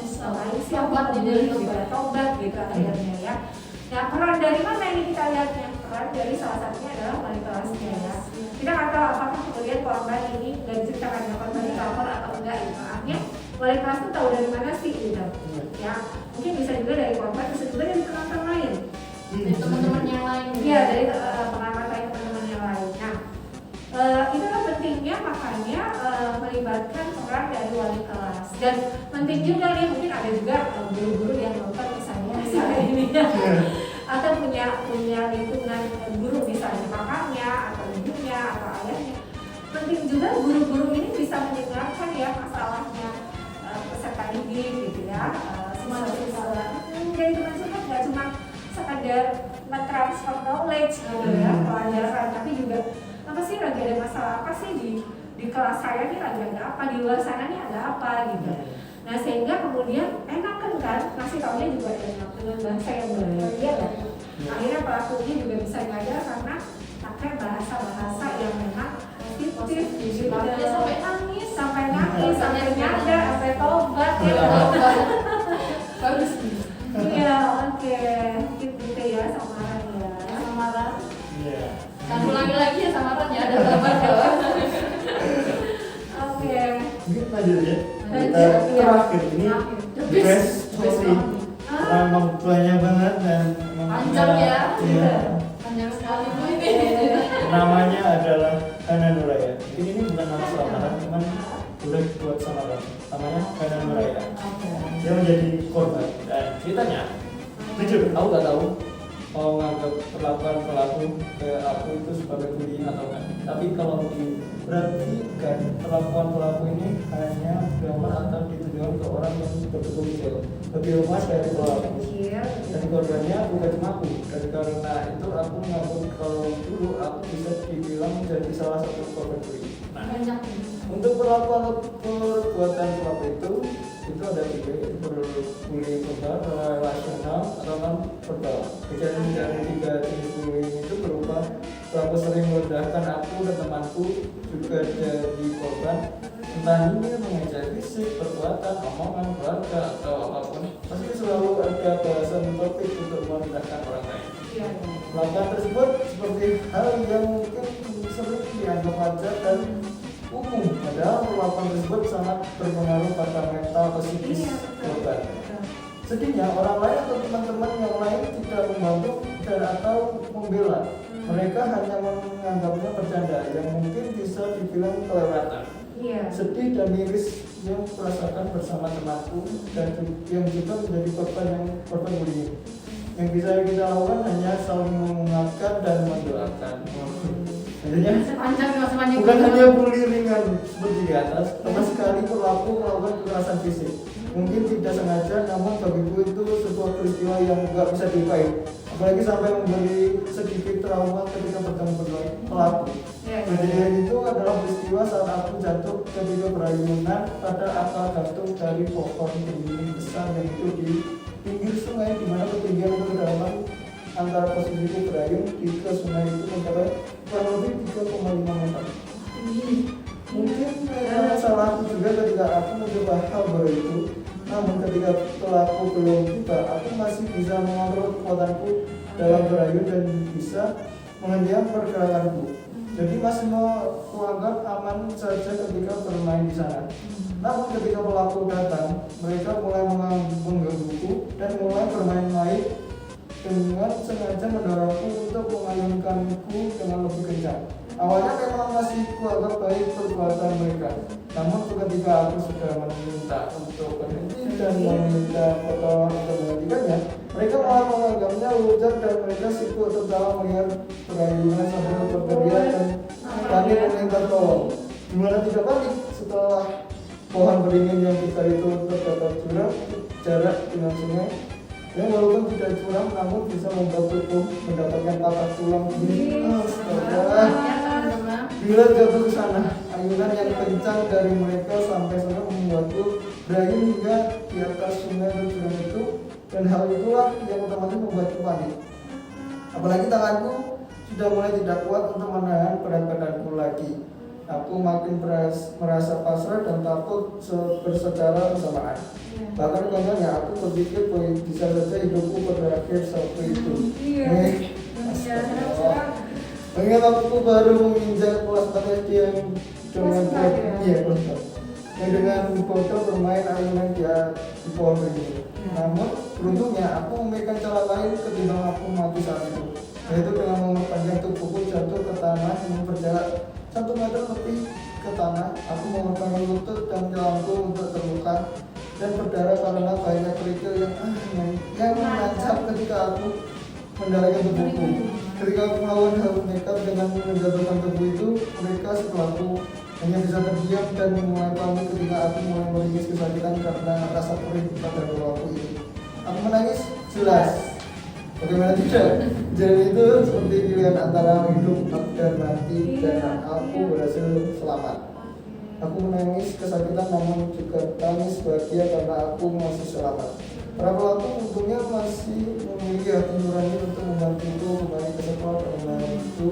siapa bullying juga tobat gitu akhirnya ya. Nah, peran dari mana ini kita lihatnya? Peran dari salah satunya adalah wali kelasnya ya. Kita nggak tahu apakah kemudian korban ini nggak diceritakan ya, korban ini lapor atau enggak gitu. Artinya wali kelas itu tahu dari mana sih gitu ya. Mungkin bisa juga dari korban, bisa juga dari penonton lain, dari teman-teman yang lain. Iya, dari pengamatan teman-teman yang lain. Nah, itulah pentingnya makanya melibatkan peran dari wali kelas. Dan penting juga nih, mungkin ada juga guru-guru yang nonton misalnya ini ya, atau punya lingkungan guru misalnya kakaknya atau atau ayahnya. Penting juga guru-guru ini bisa mendengarkan ya masalahnya peserta didik gitu ya. Jadi teman-teman nggak cuma sekadar mentransfer knowledge gitu ya, pelajaran, tapi juga apa sih lagi ada masalah apa sih di kelas saya nih, lagi ada apa, di luar sana nih ada apa gitu. Nah sehingga kemudian enak kan ngasih taunya juga enak dengan bahasa yang berbeda dan akhirnya pelakunya juga bisa belajar karena pakai bahasa-bahasa yang memang positif gitu. Sampai nangis, sampai nyadar, sampai tobat ya. Bagus. Iya, oke. Gitu ya samaran ya. Samaran. Iya. Dan ulangi lagi ya samaran ya, ada berapa doang. Oke. Mungkin lanjut ya. Kita Lanjut, iya. terakhir ini The best best story. one. Memang banyak banget dan Panjang ya. Iya. Panjang sekali Bu ini. Namanya adalah Hana Nuraya. Ini bukan nama samaran, cuman udah buat samaran. Namanya Hana Nuraya. Dia menjadi korban dan ceritanya jujur aku gak tahu mau nganggap perlakuan pelaku ke aku itu sebagai bullying atau enggak. Tapi kalau diperhatikan perlakuan pelaku ini hanya dilakukan atau ditujukan ke orang yang betul-betul kecil, lebih lemah dari pelaku. Dan korbannya bukan cuma aku. Dan karena itu aku menganggap kalau dulu aku bisa dibilang menjadi salah satu korban bullying. Banyak. Untuk perlakuan perbuatan pelaku itu ada tiga, yaitu bullying verbal, relasional, atau non verbal. Kejadian dari tiga jenis bullying itu berupa pelaku sering merendahkan aku dan temanku juga jadi korban, entah ini mengejek fisik, perbuatan, omongan, keluarga, atau apapun. Pasti selalu ada bahasan topik untuk merendahkan orang lain. Perlakuan tersebut seperti hal yang mungkin sering dianggap wajar dan umum, padahal perlakuan tersebut sangat berpengaruh pada mental psikis korban. Sedihnya orang lain atau teman-teman yang lain tidak membantu dan atau membela. Mereka hanya menganggapnya bercanda yang mungkin bisa dibilang kelewatan. Sedih dan miris yang merasakan bersama temanku dan yang juga menjadi korban bullying. Yang bisa kita lakukan hanya saling mengingatkan dan mendoakan. Sepanjang Bukan hanya bully ringan seperti di atas, sama sekali pelaku melakukan kekerasan fisik. Mungkin tidak sengaja, namun bagiku itu sebuah peristiwa yang nggak bisa dilupain. Apalagi sampai memberi sedikit trauma ketika bertemu dengan pelaku. Kejadian itu adalah peristiwa saat aku jatuh ketika berayunan pada akar gantung dari pohon beringin besar yang hidup di pinggir sungai, di mana ketinggian atau kedalaman antara posisiku berayun ke sungai itu mencapai kurang lebih 3,5 meter. Mungkin salahku juga ketika aku mencoba hal baru itu. Namun ketika pelaku belum tiba, aku masih bisa mengontrol kekuatanku dalam berayun dan bisa menghentikan pergerakanku. Jadi masih mau kuanggap aman saja ketika bermain di sana. Namun ketika pelaku datang, mereka mulai menggangguku dan mulai bermain-main dengan sengaja mendorongku untuk mengayunkanku dengan lebih kencang. Awalnya memang masih kuanggap baik perbuatan mereka. Namun ketika aku sudah meminta untuk berhenti dan meminta pertolongan untuk menghentikannya, mereka malah menganggapnya lucu dan mereka sibuk tertawa melihat perayunan sambil berteriak dan kami meminta tolong. Dimana tidak panik setelah pohon beringin yang besar itu terdapat jurang jarak dengan sungai yang walaupun tidak curam namun bisa membuat tubuh mendapatkan patah tulang. Bila jatuh ke sana, ayunan yang kencang dari mereka sampai sana membuatku berayun hingga di atas sungai berjurang itu, dan hal itulah yang otomatis membuatku panik. Apalagi tanganku sudah mulai tidak kuat untuk menahan berat badanku lagi. Aku makin merasa pasrah dan takut bersecara bersamaan. Bahkan konyolnya aku berpikir bahwa bisa saja hidupku berakhir seperti itu. Mengingat aku baru menginjak kelas 4 SD yang dengan bodoh bermain ayunan di pohon beringin. Namun beruntungnya aku memikirkan cara lain ketimbang aku mati saat itu, yaitu dengan memperpanjang tubuhku jatuh ke tanah yang berjarak 1 meter lebih ke tanah. Aku mengorbankan lutut dan tulangku untuk terluka dan berdarah karena banyak kerikil yang menancap ketika aku mendaratkan tubuhku. ketika aku melakukan hal nekat dengan menjatuhkan tebu itu, mereka setelahku hanya bisa terdiam dan mulai panik ketika aku mulai meringis kesakitan karena rasa perih pada aku itu. Aku menangis jelas. Bagaimana tidak? Jadi itu seperti pilihan antara hidup dan mati, dan aku berhasil selamat. Aku menangis kesakitan namun juga tangis bahagia karena aku masih selamat. Para pelaku untungnya masih memiliki hati nurani untuk membantuku kembali ke sekolah dan membantu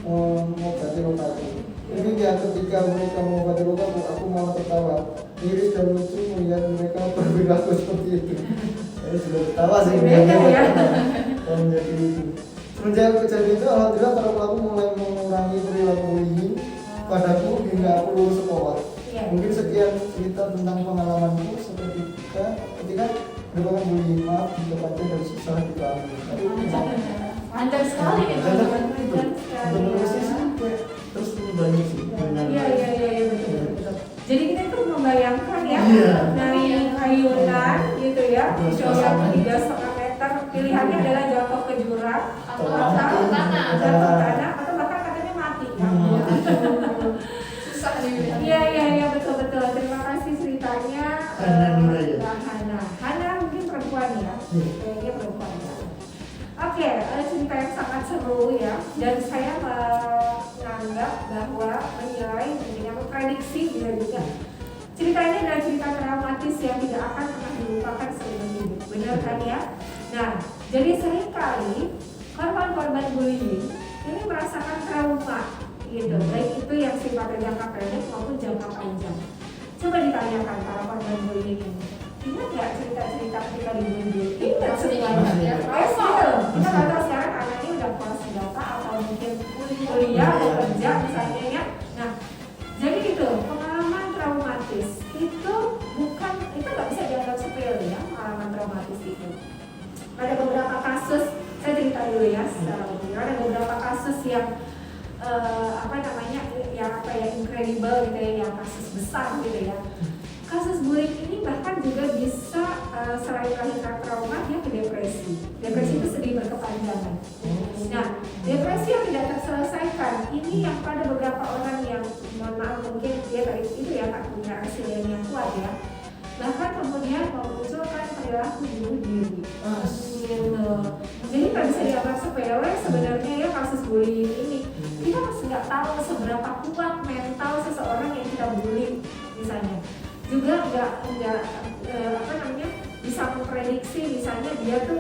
mengobati lukaku. Tapi ya ketika mereka mengobati lukaku, aku malah tertawa. Miris dan lucu melihat mereka berperilaku seperti itu. Saya sudah tertawa sih melihatnya kalau menjadi itu. Semenjak kejadian itu, alhamdulillah para pelaku mulai mengurangi perilaku bullying padaku hingga aku lulus sekolah. Mungkin sekian cerita tentang pengalamanku ketika merupakan bullying. Maaf jika panjang dan susah dipahami. Panjang sekali nih teman-teman. Menulisnya sih kayak terus banyak sih. Iya betul. Jadi kita tuh membayangkan ya dari ayunan gitu ya, yang 3,5 meter, pilihannya adalah jatuh ke jurang atau jatuh tanah atau bahkan katanya mati kan. Susah nih. Iya betul. Terima kasih ceritanya. Hana mungkin perempuan ya, kayaknya perempuan ya. Oke, cerita yang sangat seru ya, dan saya menganggap bahwa menilai dan memprediksi juga cerita ini adalah cerita traumatis yang tidak akan pernah dilupakan seumur hidup, benar kan ya? Nah, jadi seringkali korban-korban bullying ini merasakan trauma gitu, baik itu yang sifatnya jangka pendek maupun jangka panjang. Coba ditanyakan para korban bullying ini, ingat nggak cerita-cerita ketika dibully? Ingat semuanya. Kita nggak tahu sekarang anak ini udah kelas berapa atau mungkin kuliah atau kerja misalnya ya. Nah, jadi itu pengalaman traumatis itu nggak bisa dianggap sepele ya, pengalaman traumatis itu. Ada beberapa kasus, saya cerita dulu ya secara umum. Ada beberapa kasus yang incredible gitu ya, yang kasus besar gitu ya. Kasus bullying ini bahkan juga bisa selain melahirkan trauma, dia ke depresi. Depresi itu sedih berkepanjangan. Nah, depresi yang tidak terselesaikan ini yang pada beberapa orang yang mohon maaf mungkin dia tadi itu ya tak punya resilien yang kuat ya. Bahkan kemudian memunculkan perilaku bunuh diri. Jadi nggak bisa dianggap sepele sebenarnya ya kasus bullying ini. Kita masih nggak tahu seberapa kuat mental seseorang yang kita bully misalnya. Juga nggak bisa memprediksi misalnya dia tuh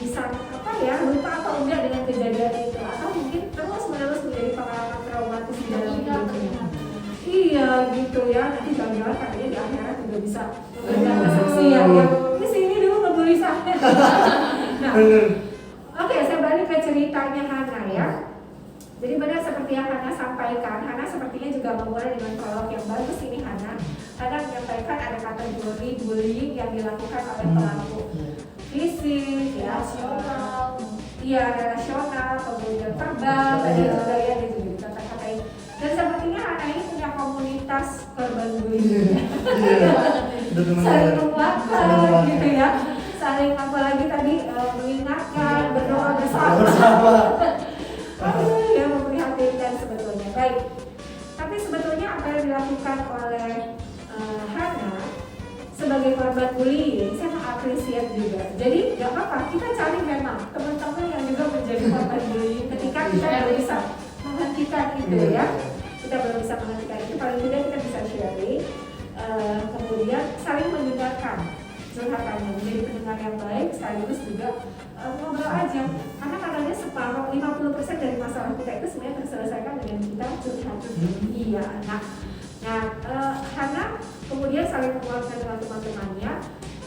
bisa lupa atau enggak dengan kejadian itu, atau mungkin terus menerus menjadi pengalaman traumatis di dalam hidupnya. Iya gitu ya, nanti jangan-jangan katanya di akhirat juga bisa memberikan kesaksian yang di sini dulu ngebully saya. Nah, oke, saya balik ke ceritanya Hana ya. Jadi benar seperti yang Hana sampaikan, Hana sepertinya juga memulai dengan prolog yang bagus ini Hana. Hana menyampaikan ada kategori bullying yang dilakukan oleh pelaku fisik, rasional, relasional, kemudian verbal, tadi juga ya dikata-katain. Dan sepertinya Hana ini punya komunitas korban bullying. Saling menguatkan gitu ya, saling apalagi tadi mengingatkan, berdoa bersama. Ya memprihatinkan sebetulnya. Baik, tapi sebetulnya apa yang dilakukan oleh Hana sebagai korban bullying, saya mengapresiasi juga. Jadi nggak apa-apa, kita cari memang teman-teman yang juga menjadi korban bullying ketika kita belum bisa menghentikan itu ya. Kita belum bisa menghentikan itu, paling tidak kita bisa sharing, kemudian saling mendengarkan curhatannya, menjadi pendengar yang baik, sekaligus juga ngobrol aja. Karena katanya separuh 50% dari masalah kita itu sebenarnya terselesaikan dengan kita curhat. Iya, Hana kemudian saling menguatkan dengan teman-temannya.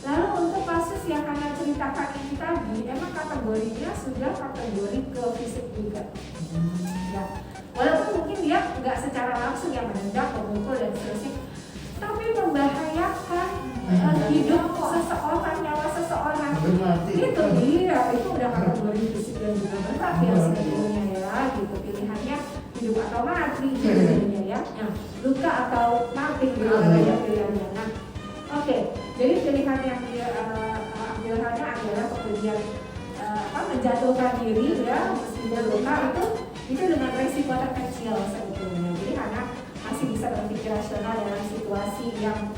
Lalu untuk kasus yang Hana ceritakan ini tadi, emang kategorinya sudah kategori ke fisik juga. Ya, walaupun mungkin dia nggak secara langsung yang menendang, memukul dan seterusnya, tapi membahayakan hidup seseorang, nyawa seseorang. Itu dia, itu udah kategori fisik dan juga berat ya sebetulnya ya, gitu pilihannya hidup atau mati sebenarnya ya. Nah, luka atau mati gitu ya pilihannya. Nah, oke, jadi pilihan yang dia ambil Hana adalah kemudian menjatuhkan bela diri ya, meskipun luka itu dengan resiko terkecil sebetulnya. Jadi anak masih bisa berpikir rasional dalam situasi yang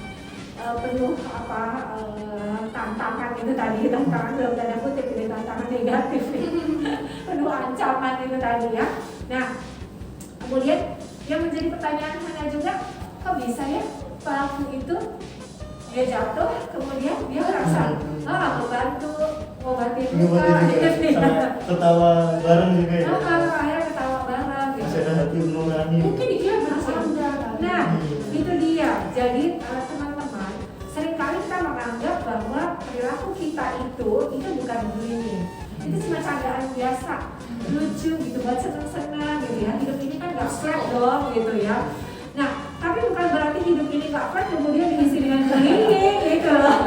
penuh tantangan itu tadi, tantangan dalam tanda kutip, ini tantangan negatif penuh ancaman itu tadi ya. Nah, kemudian yang menjadi pertanyaan Hana juga, kok bisa ya pelaku itu dia jatuh, kemudian dia merasa membantu mengobati luka, ketawa bareng juga ya. Akhirnya ketawa bareng gitu. Masih ada hati nurani. Mungkin dia bersandar. Nah, itu dia. Jadi teman-teman, seringkali kita menganggap bahwa perilaku kita itu bukan bullying. Itu cuma candaan biasa, lucu gitu, buat seneng-seneng gitu ya. Hidup ini kan gak flat dong gitu ya. Nah, tapi bukan berarti hidup ini gak flat kemudian diisi dengan bullying gitu loh.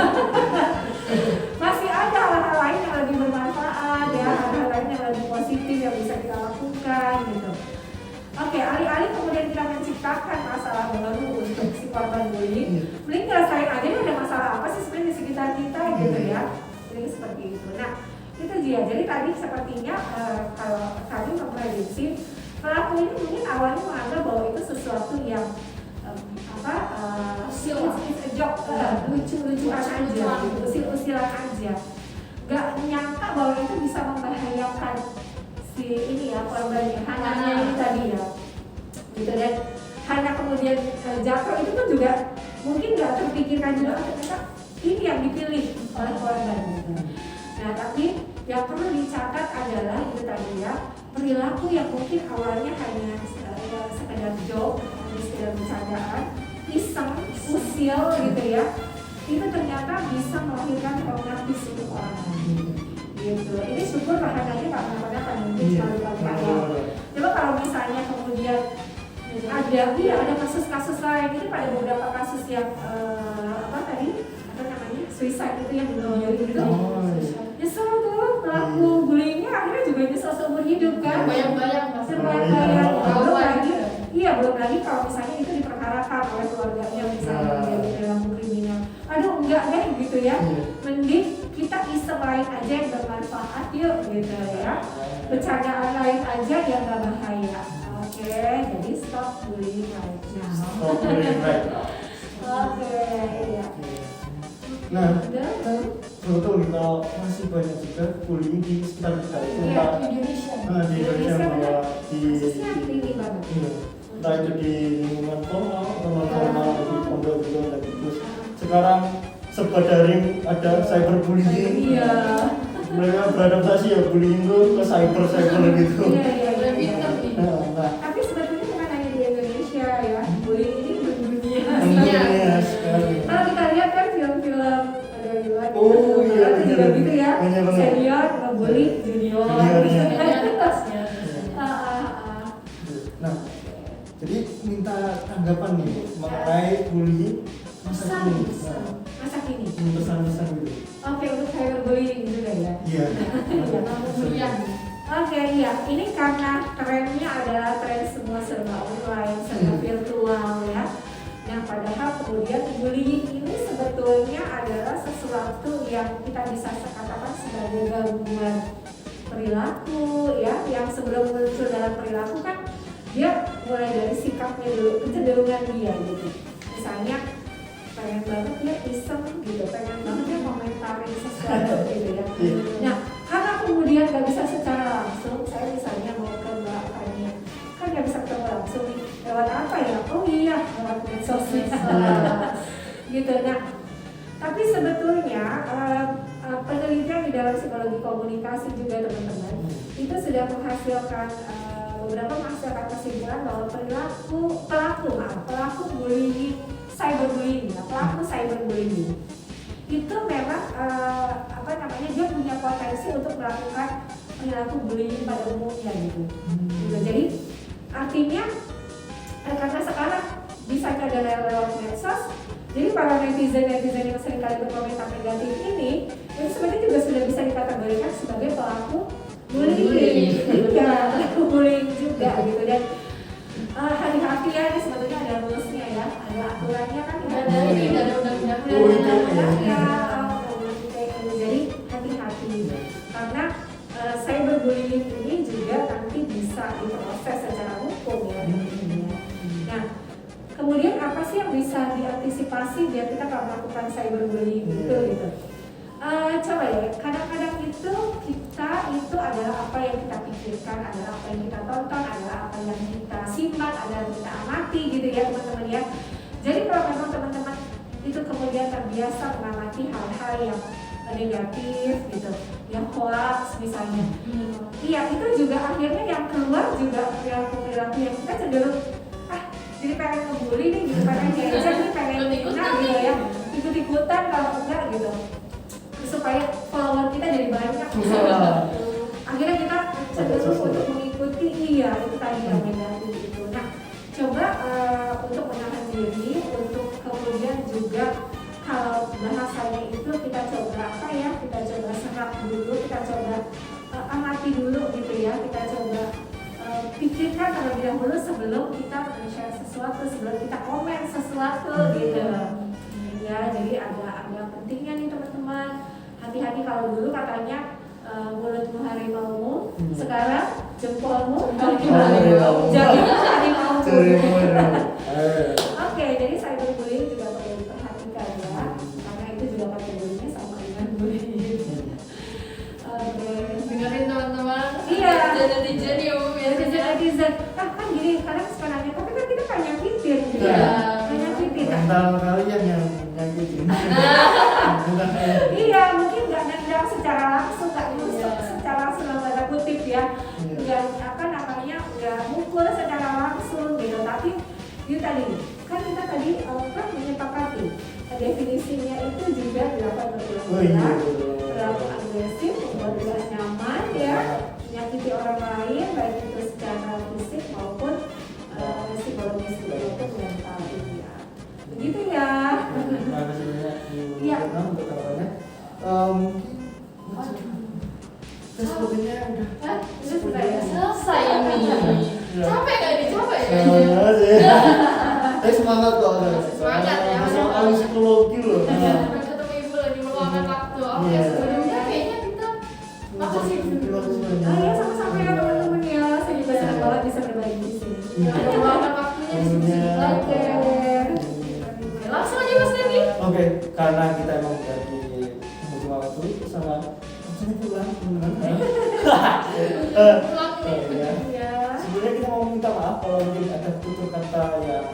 Masih ada hal-hal lain yang lebih bermanfaat ya, hal-hal lain yang lebih positif yang bisa kita lakukan gitu. Oke, alih-alih kemudian kita menciptakan masalah baru untuk si korban bullying, mending ngerasain aja nih ada masalah apa sih sebenarnya di sekitar kita gitu ya. Jadi seperti itu. Nah, itu dia. Jadi tadi sepertinya kalau tadi memprediksi pelaku ini mungkin awalnya menganggap bahwa itu sesuatu yang lucu-lucuan aja, usil-usilan aja. Gak nyangka bahwa itu bisa membahayakan si ini ya, korbannya, Hananya ini tadi ya. Gitu, dan Hana kemudian jatuh itu pun juga mungkin gak terpikirkan juga ternyata ini yang dipilih oleh korban gitu. Nah, tapi yang perlu dicatat adalah itu tadi ya, perilaku yang mungkin awalnya hanya sekedar joke, sekedar bercandaan, iseng, usil gitu ya, itu ternyata bisa melahirkan traumatis untuk orang lain. Gitu. Ini syukur bahannya nggak pernah mungkin selalu kali. Coba kalau misalnya kemudian ada kasus-kasus lain, ini pada beberapa kasus yang suicide itu yang bunuh diri gitu. Nyesel tuh pelaku bullyingnya akhirnya juga nyesel seumur hidup kan. Bayang-bayang belum lagi kalau misalnya itu diperkarakan oleh keluarganya misalnya dari dalam kriminal. Aduh enggak deh gitu ya. Mending kita iseng lain aja yang bermanfaat yuk gitu ya. Bercandaan lain aja yang gak bahaya. Oke, jadi stop bullying right now. Stop bullying right now. Oke, iya. Nah, betul kalau masih banyak juga bullying di sekitar kita itu. Iya, di Indonesia. Di Indonesia bahwa kasusnya tinggi banget. Entah itu di lingkungan formal atau non formal, di pondok juga ada gitu. Sekarang serba daring, ada cyberbullying. Iya. Mereka beradaptasi ya bullying itu ke cyber gitu. Iya. Nah, tapi sebetulnya bukan hanya di Indonesia ya, bullying ini berdunia. Iya sekali. Kalau kita lihat kan film-film ada di luar, iya, juga gitu ya, bener. senior ngebully junior. Nah, jadi minta tanggapan nih mengenai bullying masa kini. Masa kini. Pesan-pesan gitu. Oke, untuk cyberbullying juga ya. Iya. Oke, iya. Ini karena trennya adalah tren semua serba online, serba virtual ya. Yang padahal kemudian bullying ini sebetulnya adalah sesuatu yang kita bisa katakan sebagai gangguan perilaku ya, yang sebelum muncul dalam perilaku kan dia mulai dari sikapnya dulu, kecenderungan dia gitu. Misalnya pengen banget dia iseng gitu, pengen banget dia komentari sesuatu gitu ya. Nah, karena kemudian gak bisa secara langsung, saya misalnya mau ke Mbak Fania, kan gak bisa ketemu langsung nih, lewat apa ya? Oh iya, lewat medsos gitu. Nah, tapi sebetulnya penelitian di dalam psikologi komunikasi juga teman-teman itu sudah menghasilkan beberapa menghasilkan kesimpulan bahwa pelaku bullying, cyberbullying, pelaku cyberbullying itu memang dia punya potensi untuk melakukan perilaku bullying pada umumnya gitu. Jadi artinya karena sekarang bisa ada lewat medsos, jadi para netizen yang seringkali berkomentar negatif ini itu sebenarnya juga sudah bisa dikategorikan sebagai pelaku bullying juga, bullying juga gitu. Dan hati-hati ya, ini sebetulnya ada rulesnya ya, ada aturannya kan, ada undang-undangnya. Jadi hati-hati karena cyberbullying informasi biar kita nggak melakukan cyberbullying gitu. Coba ya, kadang-kadang itu kita itu adalah apa yang kita pikirkan, adalah apa yang kita tonton, adalah apa yang kita simak, adalah yang kita amati gitu ya teman-teman ya. Jadi kalau memang teman-teman itu kemudian terbiasa mengamati hal-hal yang negatif gitu, yang hoax misalnya, iya itu juga akhirnya yang keluar juga perilaku yang kita cenderung jadi pengen ngebully nih, gitu, pengen diajak nih, pengen ikut-ikutan gitu ya, ikut-ikutan kalau enggak gitu, supaya follower kita jadi banyak. Akhirnya kita cenderung untuk mengikuti itu tadi yang negatif itu. Nah, coba untuk menahan diri, untuk kemudian juga kalau bahasanya itu kita coba kita coba serap dulu, kita coba amati dulu gitu ya, kita coba pikirkan terlebih dahulu sebelum kita share sesuatu, sebelum kita komen sesuatu gitu ya. Jadi ada pentingnya nih teman-teman, hati-hati kalau dulu katanya mulutmu harimaumu, sekarang jempolmu jadi harimaumu. Oke, jadi cyberbullying juga perlu diperhatikan ya, karena itu juga kategorinya sama dengan bullying. Oke, dengerin teman-teman. Iya. Netizen yuk, netizen. Kan gini, kadang suka nanya, tapi kan kita banyak nyakitin gitu Iya. ya. Nyakitin. Mental kalian yang nyakitin. Bukan saya. Iya, mungkin nggak nendang secara langsung, nggak nusuk secara langsung dalam tanda kutip ya. Nggak nggak mukul secara langsung gitu. Tapi itu tadi, kan kita tadi kan menyepakati definisinya itu juga dilakukan berulang-ulang, terlalu agresif, membuat tidak nyaman ya, menyakiti orang lain baik itu secara fisik maupun psikologis maupun mental ya. Begitu ya. Terima kasih banyak Bu Iya. Retno untuk tanggapannya. Mungkin sepertinya udah Sudah ya. selesai ini. Capek gak nih? Capek ya? Semangat kok. Semangat ya. Soal psikologi loh. Sampai ketemu ibu lagi meluangkan waktu. Oke, Iya. sebelumnya kayaknya kita apa sih? Terima kasih banyak. Ya sama-sama ya teman-teman ya. Saya juga senang banget bisa berbagi di sini. Meluangkan waktunya di sini. Oke. Langsung aja Mas Dendi. Oke, karena kita emang lagi butuh waktu sama ini pulang teman-teman. Pulang ini. Ya. Sebenarnya kita mau minta maaf kalau mungkin ada tutur kata yang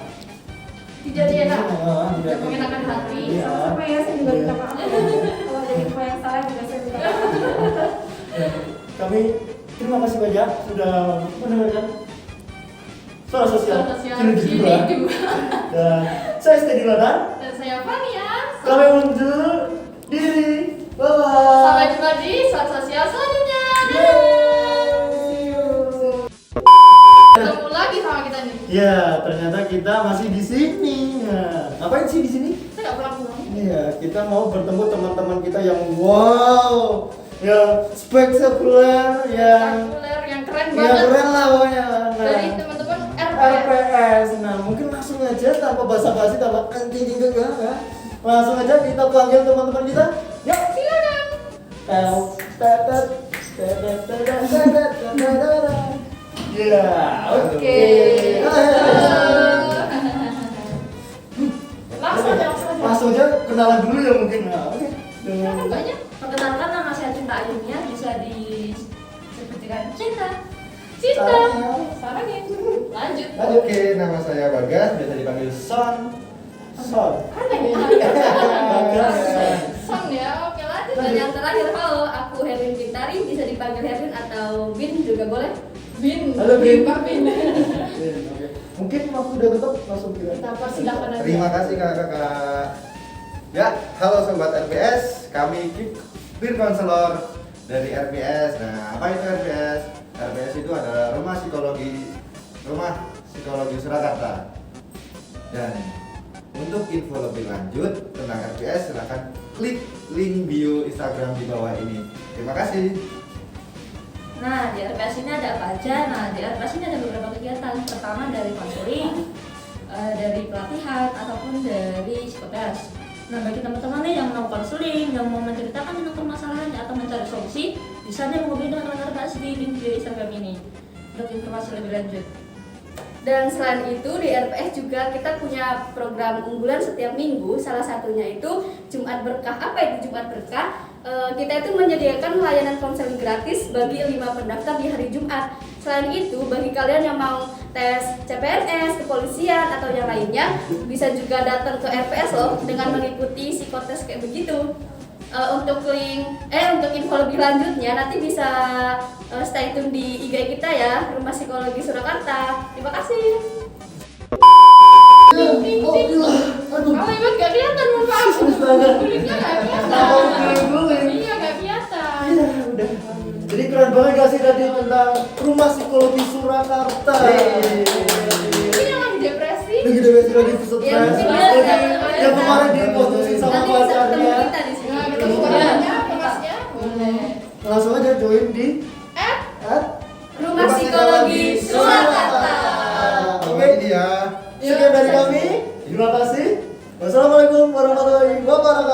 Tidak enak. tidak Tidak mengenakan hati. Iya. Sama-sama ya, saya juga minta maaf. Kalau jadi info yang salah juga saya minta maaf. Dan kami terima kasih banyak sudah mendengarkan Suara Sosial Jilid Jilid 2. 2. Dan saya Steady Ladan. Dan saya Fania. Kami undur diri. Bye-bye. Sampai jumpa di Suara Sosial selanjutnya. Ketemu lagi sama kita nih. Ya, ternyata kita masih di sini. Ya. Ngapain sih di sini? Saya nggak pulang. Iya, kita mau bertemu teman-teman kita yang wow, yang spektakuler, yang Spektakuler, yang keren ya banget. keren lah pokoknya. Dari teman-teman RPS. RPS. Nah, mungkin langsung aja tanpa basa-basi, tanpa anjing ya. Langsung aja kita panggil teman-teman kita. Yuk, Silakan. Ya, Oke. Langsung aja. Langsung aja kenalan dulu ya mungkin. Nah, oke. Silakan banyak. Perkenalkan, nama saya Cinta Ayunia, bisa disebut dengan Cinta. Cinta. Sarannya. Sarannya. Lanjut. Oke, nama saya Bagas, biasa dipanggil Son. Son. Aneh ya. Bagas. Son ya. Oke, lanjut. Dan yang terakhir, halo, aku Herlin Bintari, bisa dipanggil Herlin atau Bin juga boleh. Bin. Halo, Bin. Pak Bin. Oke. Mungkin waktu udah tutup langsung kita. Kita persilahkan aja. Terima kasih kakak-kakak. Ya, halo sobat RPS, kami peer counselor dari RPS. Nah, apa itu RPS? RPS itu adalah Rumah Psikologi Surakarta. Dan untuk info lebih lanjut tentang RPS, silahkan klik link bio Instagram di bawah ini. Terima kasih. Nah, di RPS ini ada apa aja? Nah, di RPS ini ada beberapa kegiatan. Pertama dari konseling, dari pelatihan, ataupun dari psikotes. Nah, bagi teman-teman nih yang mau konseling, yang mau menceritakan tentang permasalahannya atau mencari solusi, bisa nih menghubungi teman-teman RPS di link bio Instagram ini untuk informasi lebih lanjut. Dan selain itu di RPS juga kita punya program unggulan setiap minggu. Salah satunya itu Jumat Berkah. Apa itu Jumat Berkah? Kita itu menyediakan layanan konseling gratis bagi 5 pendaftar di hari Jumat. Selain itu, bagi kalian yang mau tes CPNS, kepolisian atau yang lainnya, bisa juga datang ke RPS loh dengan mengikuti psikotes kayak begitu. Untuk info lebih lanjutnya nanti bisa stay tune di IG kita ya, Rumah Psikologi Surakarta. Terima kasih. Kalau Iwan gak kelihatan muka aku. Kulitnya gak kelihatan. Iya gak kelihatan. Iya, udah. Jadi keren banget gak sih tadi tentang Rumah Psikologi Surakarta. Ini yang lagi depresi. Lagi depresi, lagi stres. Ya, mungkin dia Lagi ada- yang kemarin diputusin sama Nanti bisa ketemu pacarnya. kita di sini. Nah, Gitu. ketemu Ya. orangnya, kelasnya. Boleh. Langsung aja join di Eh, Rumah Psikologi Surakarta. Oke, ini dia. Sekian dari kami. Terima kasih. Wassalamualaikum warahmatullahi wabarakatuh.